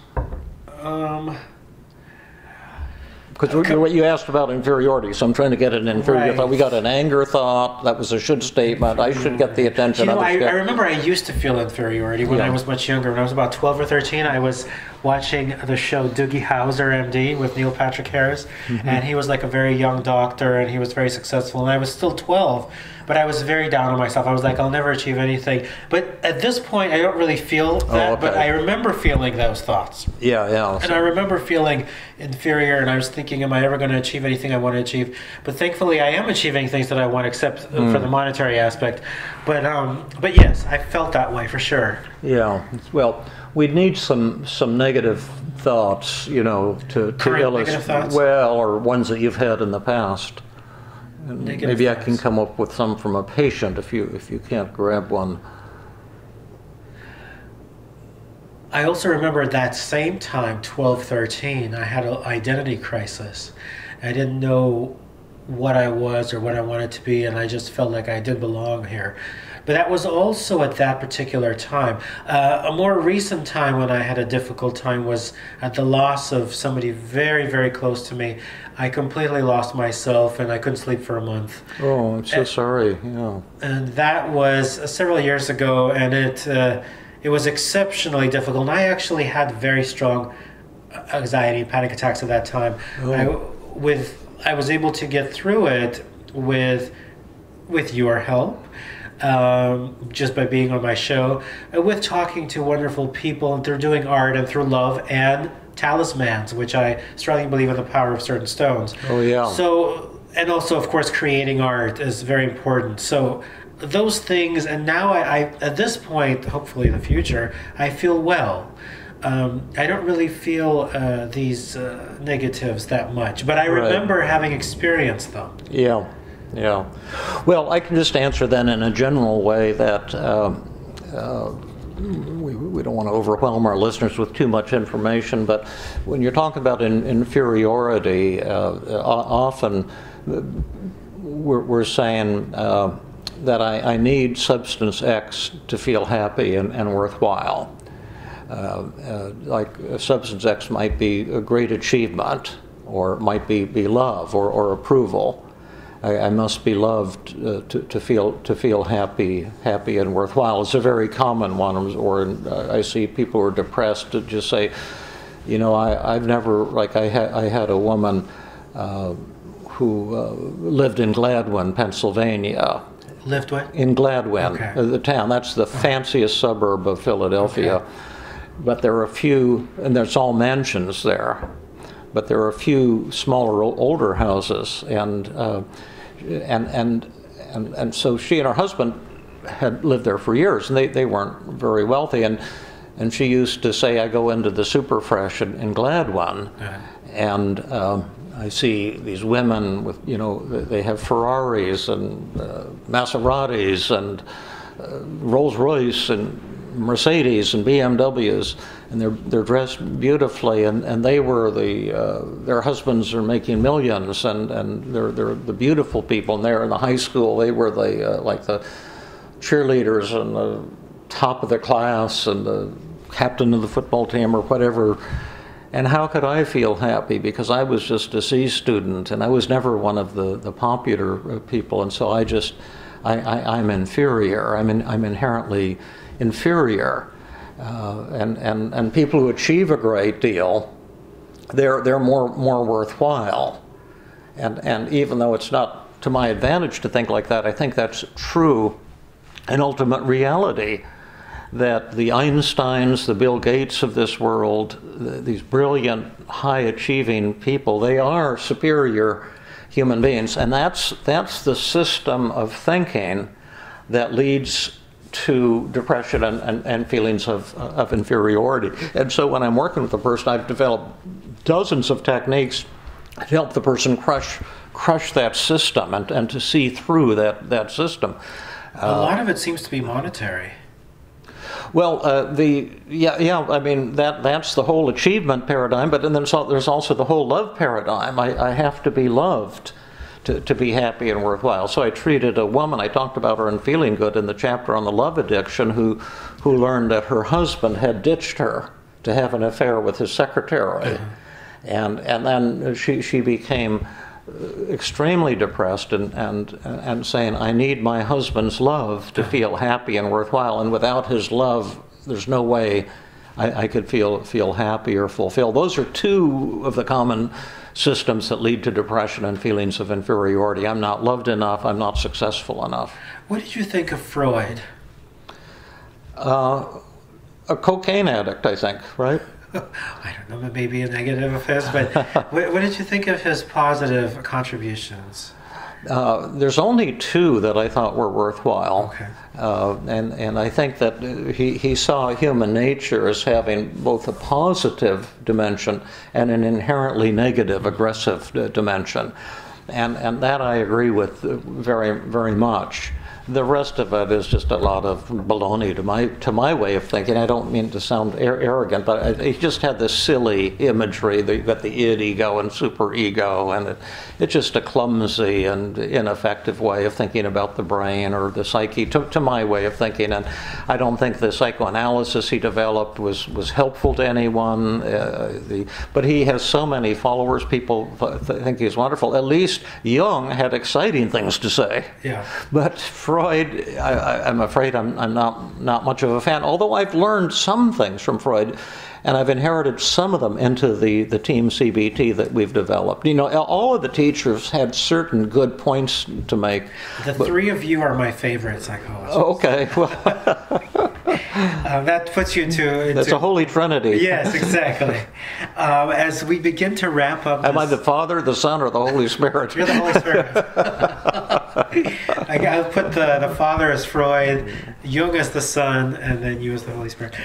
Because you asked about inferiority, so I'm trying to get an inferior thought. We got an anger thought. That was a should statement. I should get the attention. I remember I used to feel inferiority when I was much younger. When I was about 12 or 13, I was watching the show Doogie Howser, MD, with Neil Patrick Harris. And he was like a very young doctor, and he was very successful. And I was still 12, but I was very down on myself. I was like, I'll never achieve anything. But at this point, I don't really feel that, but I remember feeling those thoughts. Yeah. And I remember feeling inferior, and I was thinking, am I ever going to achieve anything I want to achieve? But thankfully, I am achieving things that I want, except for the monetary aspect. But yes, I felt that way for sure. Yeah. Well, we'd need some negative thoughts, to illustrate. Well, or ones that you've had in the past. And maybe I can come up with some from a patient if you can't grab one. I also remember at that same time, 12, 13, I had an identity crisis. I didn't know what I was or what I wanted to be, and I just felt like I didn't belong here. But that was also at that particular time. A more recent time when I had a difficult time was at the loss of somebody very, very close to me. I completely lost myself, and I couldn't sleep for a month. Oh, I'm so sorry. Yeah. And that was several years ago, and it was exceptionally difficult. And I actually had very strong anxiety and panic attacks at that time. I was able to get through it with your help, just by being on my show, with talking to wonderful people, and through doing art, and through love and talismans, which I strongly believe in the power of certain stones. Oh yeah. So, and also of course creating art is very important. So those things, and now I at this point, hopefully in the future, I feel well. I don't really feel these negatives that much, but I remember having experienced them. Yeah. Well, I can just answer then in a general way that we don't want to overwhelm our listeners with too much information, but when you're talking about inferiority, often we're saying that I need substance X to feel happy and worthwhile. Like substance X might be a great achievement, or it might be love or approval. I must be loved to feel happy and worthwhile. It's a very common one. Or I see people who are depressed to just say, I've never, like I had a woman who lived in Gladwin, Pennsylvania. Lived what? In Gladwin, okay. The town. That's the fanciest suburb of Philadelphia. Okay. But there are a few, and there's all mansions there. But there are a few smaller, older houses, and so she and her husband had lived there for years, and they weren't very wealthy, and she used to say, I go into the Superfresh in Gladwin, and I see these women with, they have Ferraris and Maseratis and Rolls Royce and Mercedes and BMWs, and they're dressed beautifully, and they were their husbands are making millions, and they're the beautiful people, and they're in the high school. They were like the cheerleaders and the top of the class and the captain of the football team or whatever. And how could I feel happy? Because I was just a C student, and I was never one of the popular people, and so I'm inferior. I'm inherently inferior, and people who achieve a great deal, they're more worthwhile. And even though it's not to my advantage to think like that, I think that's true in ultimate reality. That the Einsteins, the Bill Gates of this world, these brilliant, high-achieving people, they are superior human beings, and that's the system of thinking that leads to depression and feelings of inferiority. And so when I'm working with a person, I've developed dozens of techniques to help the person crush that system and to see through that system. A lot of it seems to be monetary. Well, I mean that's the whole achievement paradigm, but then there's also the whole love paradigm. I have to be loved to be happy and worthwhile. So I treated a woman, I talked about her in Feeling Good in the chapter on the love addiction, who learned that her husband had ditched her to have an affair with his secretary. And then she became extremely depressed and saying, I need my husband's love to feel happy and worthwhile, and without his love there's no way I could feel happy or fulfilled. Those are two of the common systems that lead to depression and feelings of inferiority. I'm not loved enough, I'm not successful enough. What did you think of Freud? A cocaine addict, I think, right? I don't know, maybe a negative of his, but what did you think of his positive contributions? There's only two that I thought were worthwhile. Okay. And I think that he saw human nature as having both a positive dimension and an inherently negative, aggressive dimension. And that I agree with very, very much. The rest of it is just a lot of baloney to my way of thinking. I don't mean to sound arrogant, but he just had this silly imagery. You've got the id, ego, and superego, and it's just a clumsy and ineffective way of thinking about the brain or the psyche, to my way of thinking. And I don't think the psychoanalysis he developed was helpful to anyone. But he has so many followers. People think he's wonderful. At least Jung had exciting things to say. Yeah. But Freud, I'm afraid I'm not much of a fan, although I've learned some things from Freud, and I've inherited some of them into the team CBT that we've developed. You know, all of the teachers had certain good points to make. The three of you are my favorite psychologists. Okay, well... that puts you into... That's a holy trinity. Yes, exactly. As we begin to wrap up... Am I the Father, the Son, or the Holy Spirit? You're the Holy Spirit. I'll put the Father as Freud, Jung as the Son, and then you as the Holy Spirit.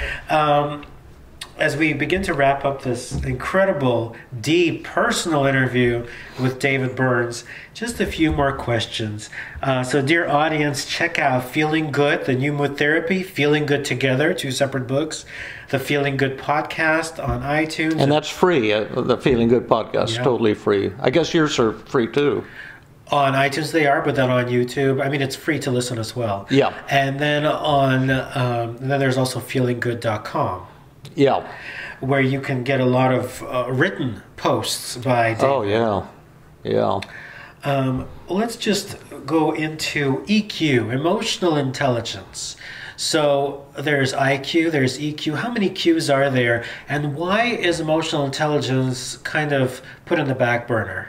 As we begin to wrap up this incredible, deep, personal interview with David Burns, just a few more questions. So, dear audience, check out Feeling Good, the new mood therapy, Feeling Good Together, 2 separate books, the Feeling Good podcast on iTunes. And that's free, the Feeling Good podcast, totally free. I guess yours are free too. On iTunes they are, but then on YouTube, I mean, it's free to listen as well. Yeah. And then then there's also feelinggood.com. Yeah. Where you can get a lot of written posts by David. Oh, yeah. Let's just go into EQ, emotional intelligence. So there's IQ, there's EQ. How many Qs are there? And why is emotional intelligence kind of put in the back burner?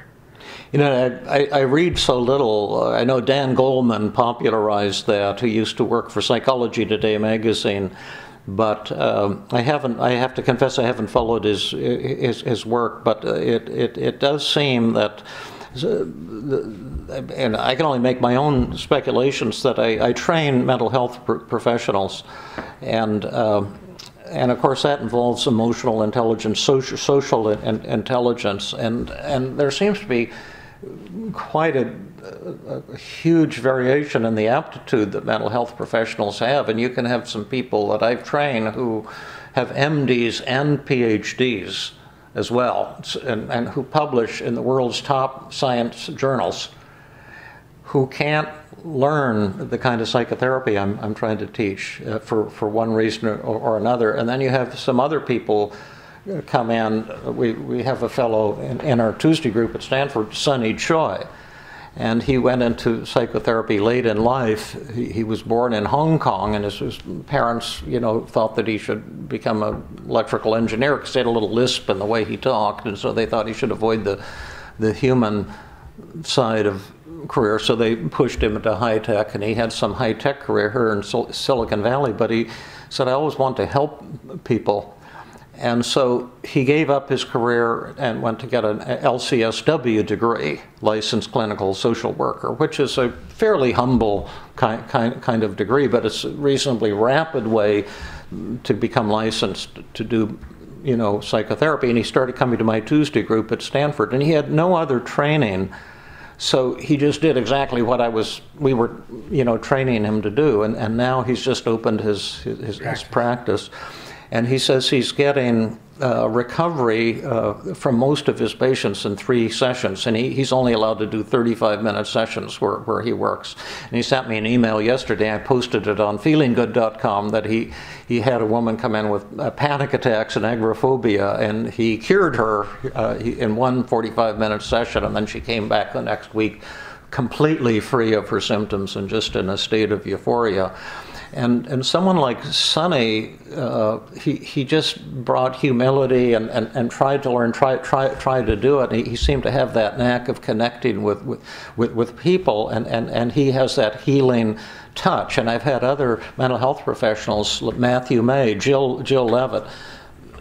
You know, I read so little. I know Dan Goleman popularized that, who used to work for Psychology Today magazine. But I have to confess I haven't followed his work, but it does seem that, and I can only make my own speculations, that I train mental health professionals, and of course that involves emotional intelligence, social intelligence, and there seems to be quite a huge variation in the aptitude that mental health professionals have, and you can have some people that I've trained who have MDs and PhDs as well, and who publish in the world's top science journals, who can't learn the kind of psychotherapy I'm trying to teach for one reason or another. And then you have some other people come in. We have a fellow in our Tuesday group at Stanford, Sonny Choi, and he went into psychotherapy late in life. He was born in Hong Kong, and his parents, thought that he should become an electrical engineer because he had a little lisp in the way he talked, and so they thought he should avoid the human side of career. So they pushed him into high tech, and he had some high tech career here in Silicon Valley. But he said, "I always want to help people." And so he gave up his career and went to get an LCSW degree, licensed clinical social worker, which is a fairly humble kind of degree, but it's a reasonably rapid way to become licensed to do, psychotherapy. And he started coming to my Tuesday group at Stanford, and he had no other training So he just did exactly what we were, training him to do, and now he's just opened his practice, and he says he's getting recovery from most of his patients in 3 sessions, and he's only allowed to do 35-minute sessions where he works. And he sent me an email yesterday. I posted it on feelinggood.com that he had a woman come in with panic attacks and agoraphobia, and he cured her in one 45-minute session, and then she came back the next week completely free of her symptoms and just in a state of euphoria. And someone like Sonny, he just brought humility and tried to learn, tried to do it. He seemed to have that knack of connecting with people, and he has that healing touch. And I've had other mental health professionals, Matthew May, Jill Levitt.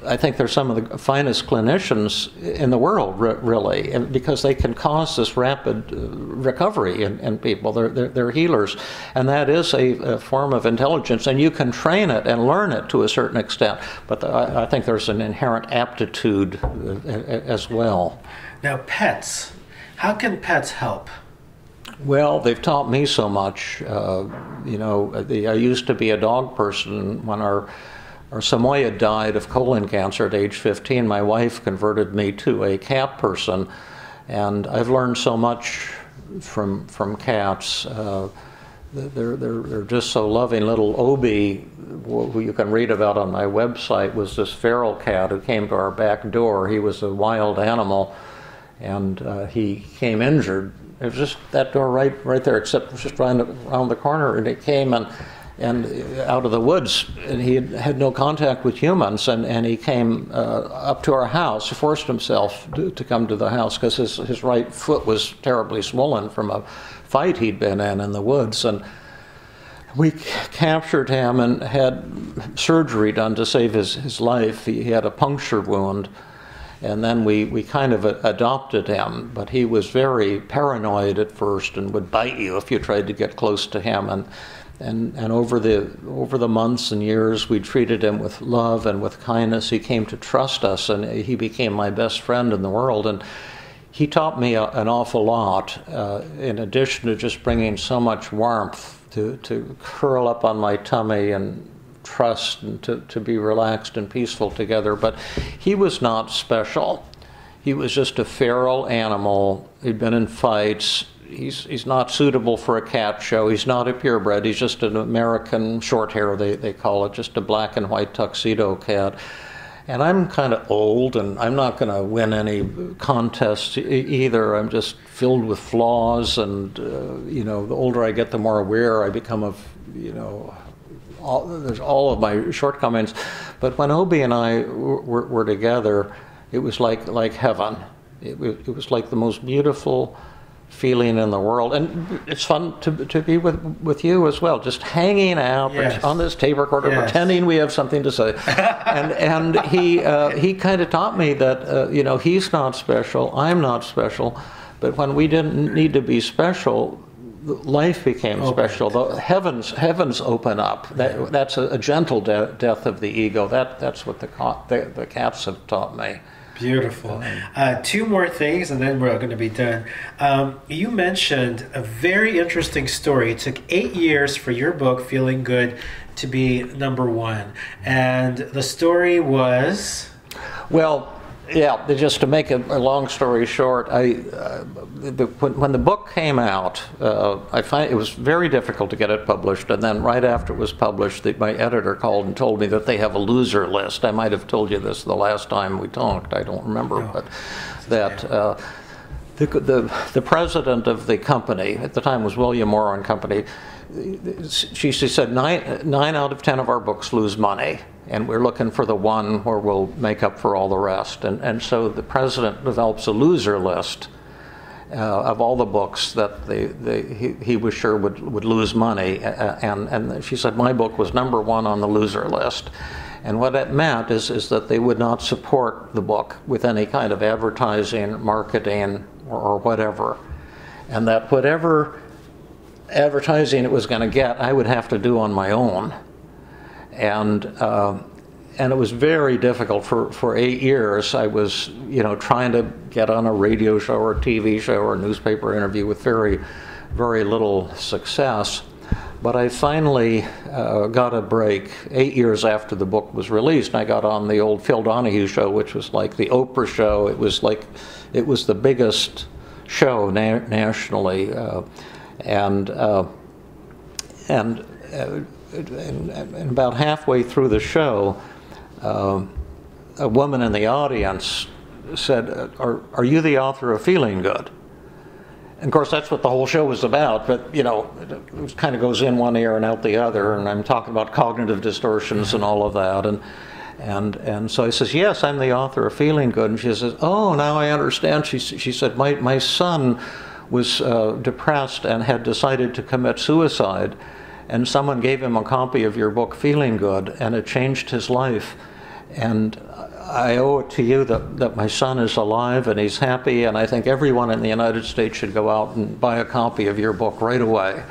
I think they're some of the finest clinicians in the world, really, because they can cause this rapid recovery in people. They're healers, and that is a form of intelligence, and you can train it and learn it to a certain extent, but I think there's an inherent aptitude as well. Now, pets. How can pets help? Well, they've taught me so much. I used to be a dog person. When our Samoyed died of colon cancer at age 15. My wife converted me to a cat person, and I've learned so much from cats. They're just so loving. Little Obi, who you can read about on my website, was this feral cat who came to our back door. He was a wild animal, and he came injured. It was just that door right there, except just around the corner, and it came and out of the woods, and he had no contact with humans, and he came up to our house, forced himself to come to the house because his right foot was terribly swollen from a fight he'd been in the woods, and we captured him and had surgery done to save his life. He had a puncture wound, and then we kind of adopted him, but he was very paranoid at first and would bite you if you tried to get close to him, and over the months and years, we treated him with love and with kindness. He came to trust us, and he became my best friend in the world. And he taught me an awful lot, in addition to just bringing so much warmth to curl up on my tummy and trust and to be relaxed and peaceful together. But he was not special. He was just a feral animal. He'd been in fights. He's not suitable for a cat show. He's not a purebred. He's just an American short hair, they call it, just a black and white tuxedo cat. And I'm kind of old, and I'm not going to win any contests either. I'm just filled with flaws, and the older I get, the more aware I become of, there's all of my shortcomings. But when Obi and I were together, it was like heaven. It was like the most beautiful feeling in the world, and it's fun to be with you as well, just hanging out on this tape recorder, pretending we have something to say. and he kind of taught me that he's not special, I'm not special, but when we didn't need to be special, life became special. The heavens open up. That's a gentle death of the ego. That's what the cats have taught me. Beautiful. 2 more things, and then we're going to be done. You mentioned a very interesting story. It took 8 years for your book, Feeling Good, to be #1. And the story was? Well, yeah, just to make a long story short, when the book came out, I find it was very difficult to get it published, and then right after it was published, my editor called and told me that they have a loser list. I might have told you this the last time we talked, I don't remember, but that the president of the company, at the time was William Morrow and Company, she said 9 out of 10 of our books lose money, and we're looking for the one where we'll make up for all the rest. And so the president develops a loser list of all the books that he was sure would lose money. And she said my book was #1 on the loser list. And what that meant is that they would not support the book with any kind of advertising, marketing, or whatever. And that whatever advertising it was going to get, I would have to do on my own. And and it was very difficult for 8 years. I was, trying to get on a radio show or a TV show or a newspaper interview with very, very little success. But I finally got a break 8 years after the book was released. I got on the old Phil Donahue show, which was like the Oprah show. It was the biggest show nationally, and about halfway through the show, a woman in the audience said, "Are you the author of Feeling Good?" And of course, that's what the whole show was about, but it kind of goes in one ear and out the other, and I'm talking about cognitive distortions and all of that, and so I says, "Yes, I'm the author of Feeling Good," and she says, "Oh, now I understand." She said, my son was depressed and had decided to commit suicide, and someone gave him a copy of your book, Feeling Good, and it changed his life, and I owe it to you that my son is alive and he's happy, and I think everyone in the United States should go out and buy a copy of your book right away.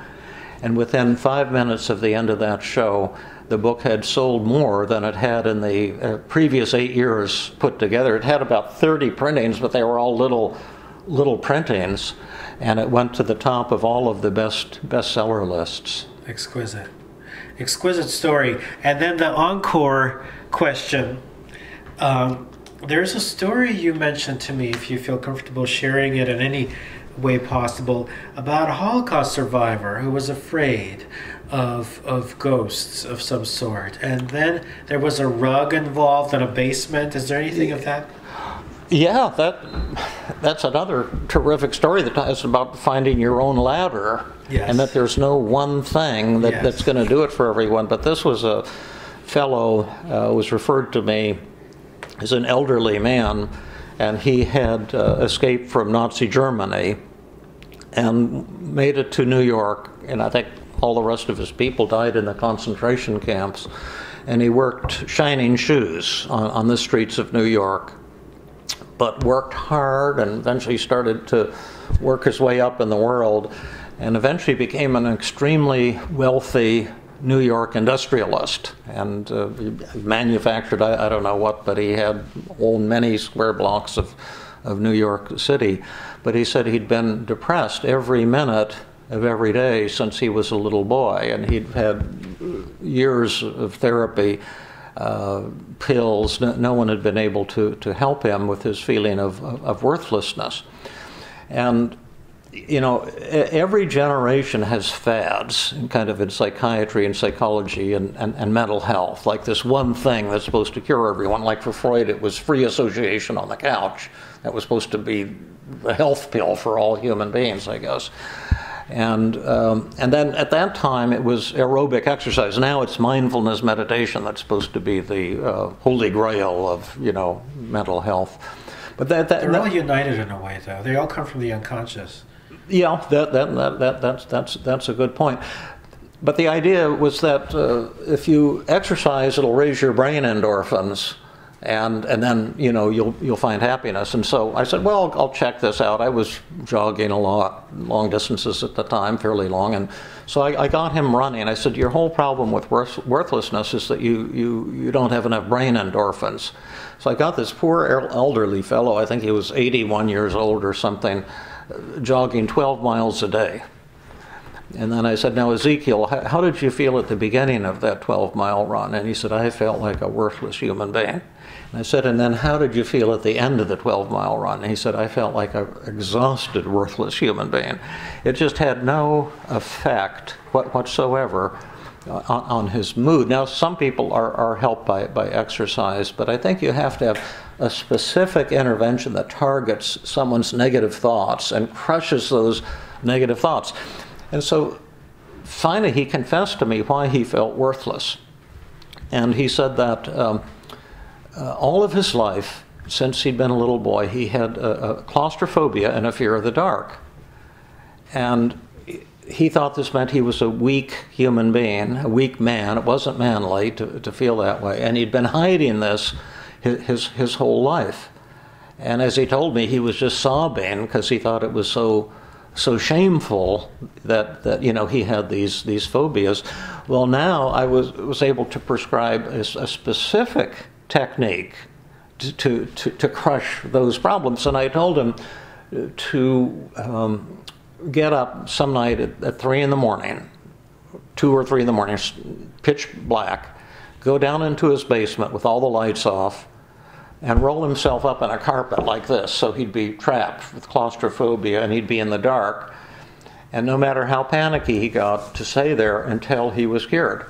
And within 5 minutes of the end of that show, the book had sold more than it had in the previous 8 years put together. It had about 30 printings, but they were all little printings, and it went to the top of all of the bestseller lists. Exquisite story. And then the encore question. There's a story you mentioned to me, if you feel comfortable sharing it in any way possible, about a Holocaust survivor who was afraid of ghosts of some sort. And then there was a rug involved in a basement. Is there anything of that? Yeah, that's another terrific story that is about finding your own ladder. Yes. And that there's no one thing that's going to do it for everyone. But this was a fellow was referred to me as an elderly man, and he had escaped from Nazi Germany and made it to New York, and I think all the rest of his people died in the concentration camps, and he worked shining shoes on the streets of New York, but worked hard and eventually started to work his way up in the world, and eventually became an extremely wealthy New York industrialist, and he manufactured I don't know what, but he had owned many square blocks of New York City. But he said he'd been depressed every minute of every day since he was a little boy, and he'd had years of therapy, pills. No one had been able to help him with his feeling of worthlessness. And every generation has fads, kind of in psychiatry and psychology and mental health, like this one thing that's supposed to cure everyone. Like for Freud, it was free association on the couch. That was supposed to be the health pill for all human beings, I guess. And then at that time, it was aerobic exercise. Now it's mindfulness meditation that's supposed to be the holy grail of, mental health. But they're all united in a way, though. They all come from the unconscious. Yeah, that's a good point. But the idea was that if you exercise, it'll raise your brain endorphins, and then you'll find happiness. And so I said, well, I'll check this out. I was jogging a lot, long distances at the time, fairly long, and so I got him running. I said, your whole problem with worthlessness is that you don't have enough brain endorphins. So I got this poor elderly fellow, I think he was 81 years old or something, jogging 12 miles a day. And then I said, now Ezekiel, how did you feel at the beginning of that 12-mile run? And he said, I felt like a worthless human being. And I said, and then how did you feel at the end of the 12-mile run? And he said, I felt like an exhausted, worthless human being. It just had no effect whatsoever on his mood. Now, some people are helped by exercise, but I think you have to have a specific intervention that targets someone's negative thoughts and crushes those negative thoughts. And so finally he confessed to me why he felt worthless. And he said that all of his life, since he'd been a little boy, he had a claustrophobia and a fear of the dark. And he thought this meant he was a weak human being, a weak man. It wasn't manly to feel that way. And he'd been hiding this his whole life. And as he told me, he was just sobbing because he thought it was so so shameful that he had these phobias. Well, now I was able to prescribe a specific technique to crush those problems, and I told him to get up some night at 3 in the morning, 2 or 3 in the morning, pitch black, go down into his basement with all the lights off, and roll himself up in a carpet like this, so he'd be trapped with claustrophobia and he'd be in the dark. And no matter how panicky he got, to stay there until he was cured.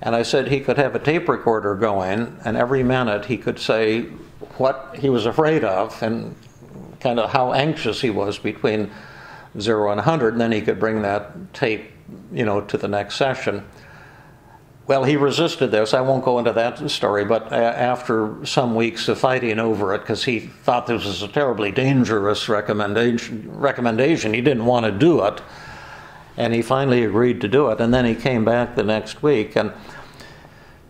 And I said he could have a tape recorder going, and every minute he could say what he was afraid of and kind of how anxious he was between 0 and 100, and then he could bring that tape, to the next session. Well, he resisted this. I won't go into that story, but after some weeks of fighting over it, because he thought this was a terribly dangerous recommendation, he didn't want to do it, and he finally agreed to do it. And then he came back the next week, and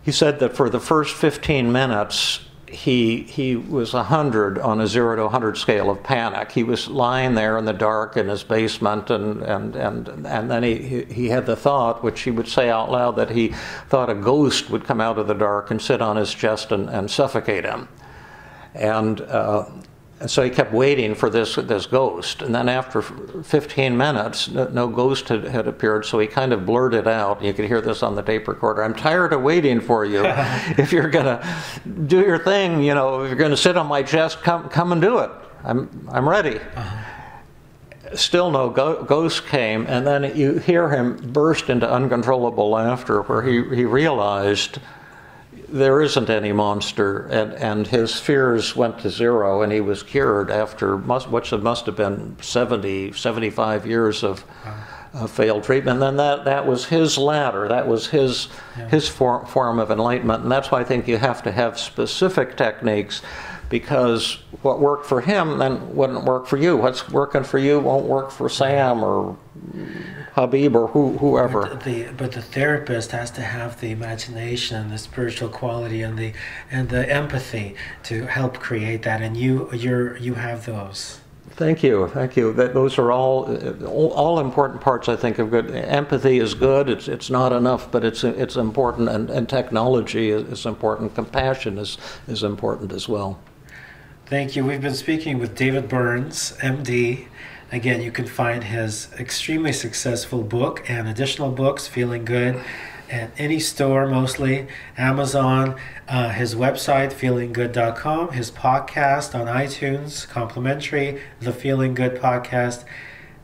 he said that for the first 15 minutes, he was 100 on a 0 to 100 scale of panic. He was lying there in the dark in his basement, and then he had the thought, which he would say out loud, that he thought a ghost would come out of the dark and sit on his chest and suffocate him. And so he kept waiting for this ghost. And then after 15 minutes, no ghost had appeared, so he kind of blurted out, you could hear this on the tape recorder, "I'm tired of waiting for you. If you're going to do your thing, if you're going to sit on my chest, come and do it. I'm ready." Still no ghost came, and then you hear him burst into uncontrollable laughter, where he realized there isn't any monster, and his fears went to zero, and he was cured after what must have been 75 years of failed treatment. And then that was his ladder, that was his form of enlightenment. And that's why I think you have to have specific techniques, because what worked for him then wouldn't work for you. What's working for you won't work for Sam or Habib or whoever. But the therapist has to have the imagination and the spiritual quality and the empathy to help create that, and you have those. Thank you. Those are all important parts, I think, of good. Empathy is good. It's not enough, but it's important, and technology is important. Compassion is important as well. Thank you. We've been speaking with David Burns, MD. Again, you can find his extremely successful book and additional books, Feeling Good, at any store, mostly Amazon, his website, feelinggood.com, his podcast on iTunes, complimentary, the Feeling Good podcast.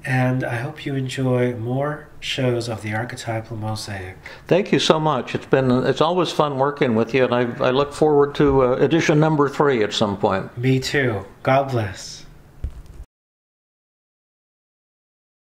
And I hope you enjoy more shows of the Archetypal Mosaic. Thank you so much. It's always fun working with you, and I look forward to edition number 3 at some point. Me too. God bless.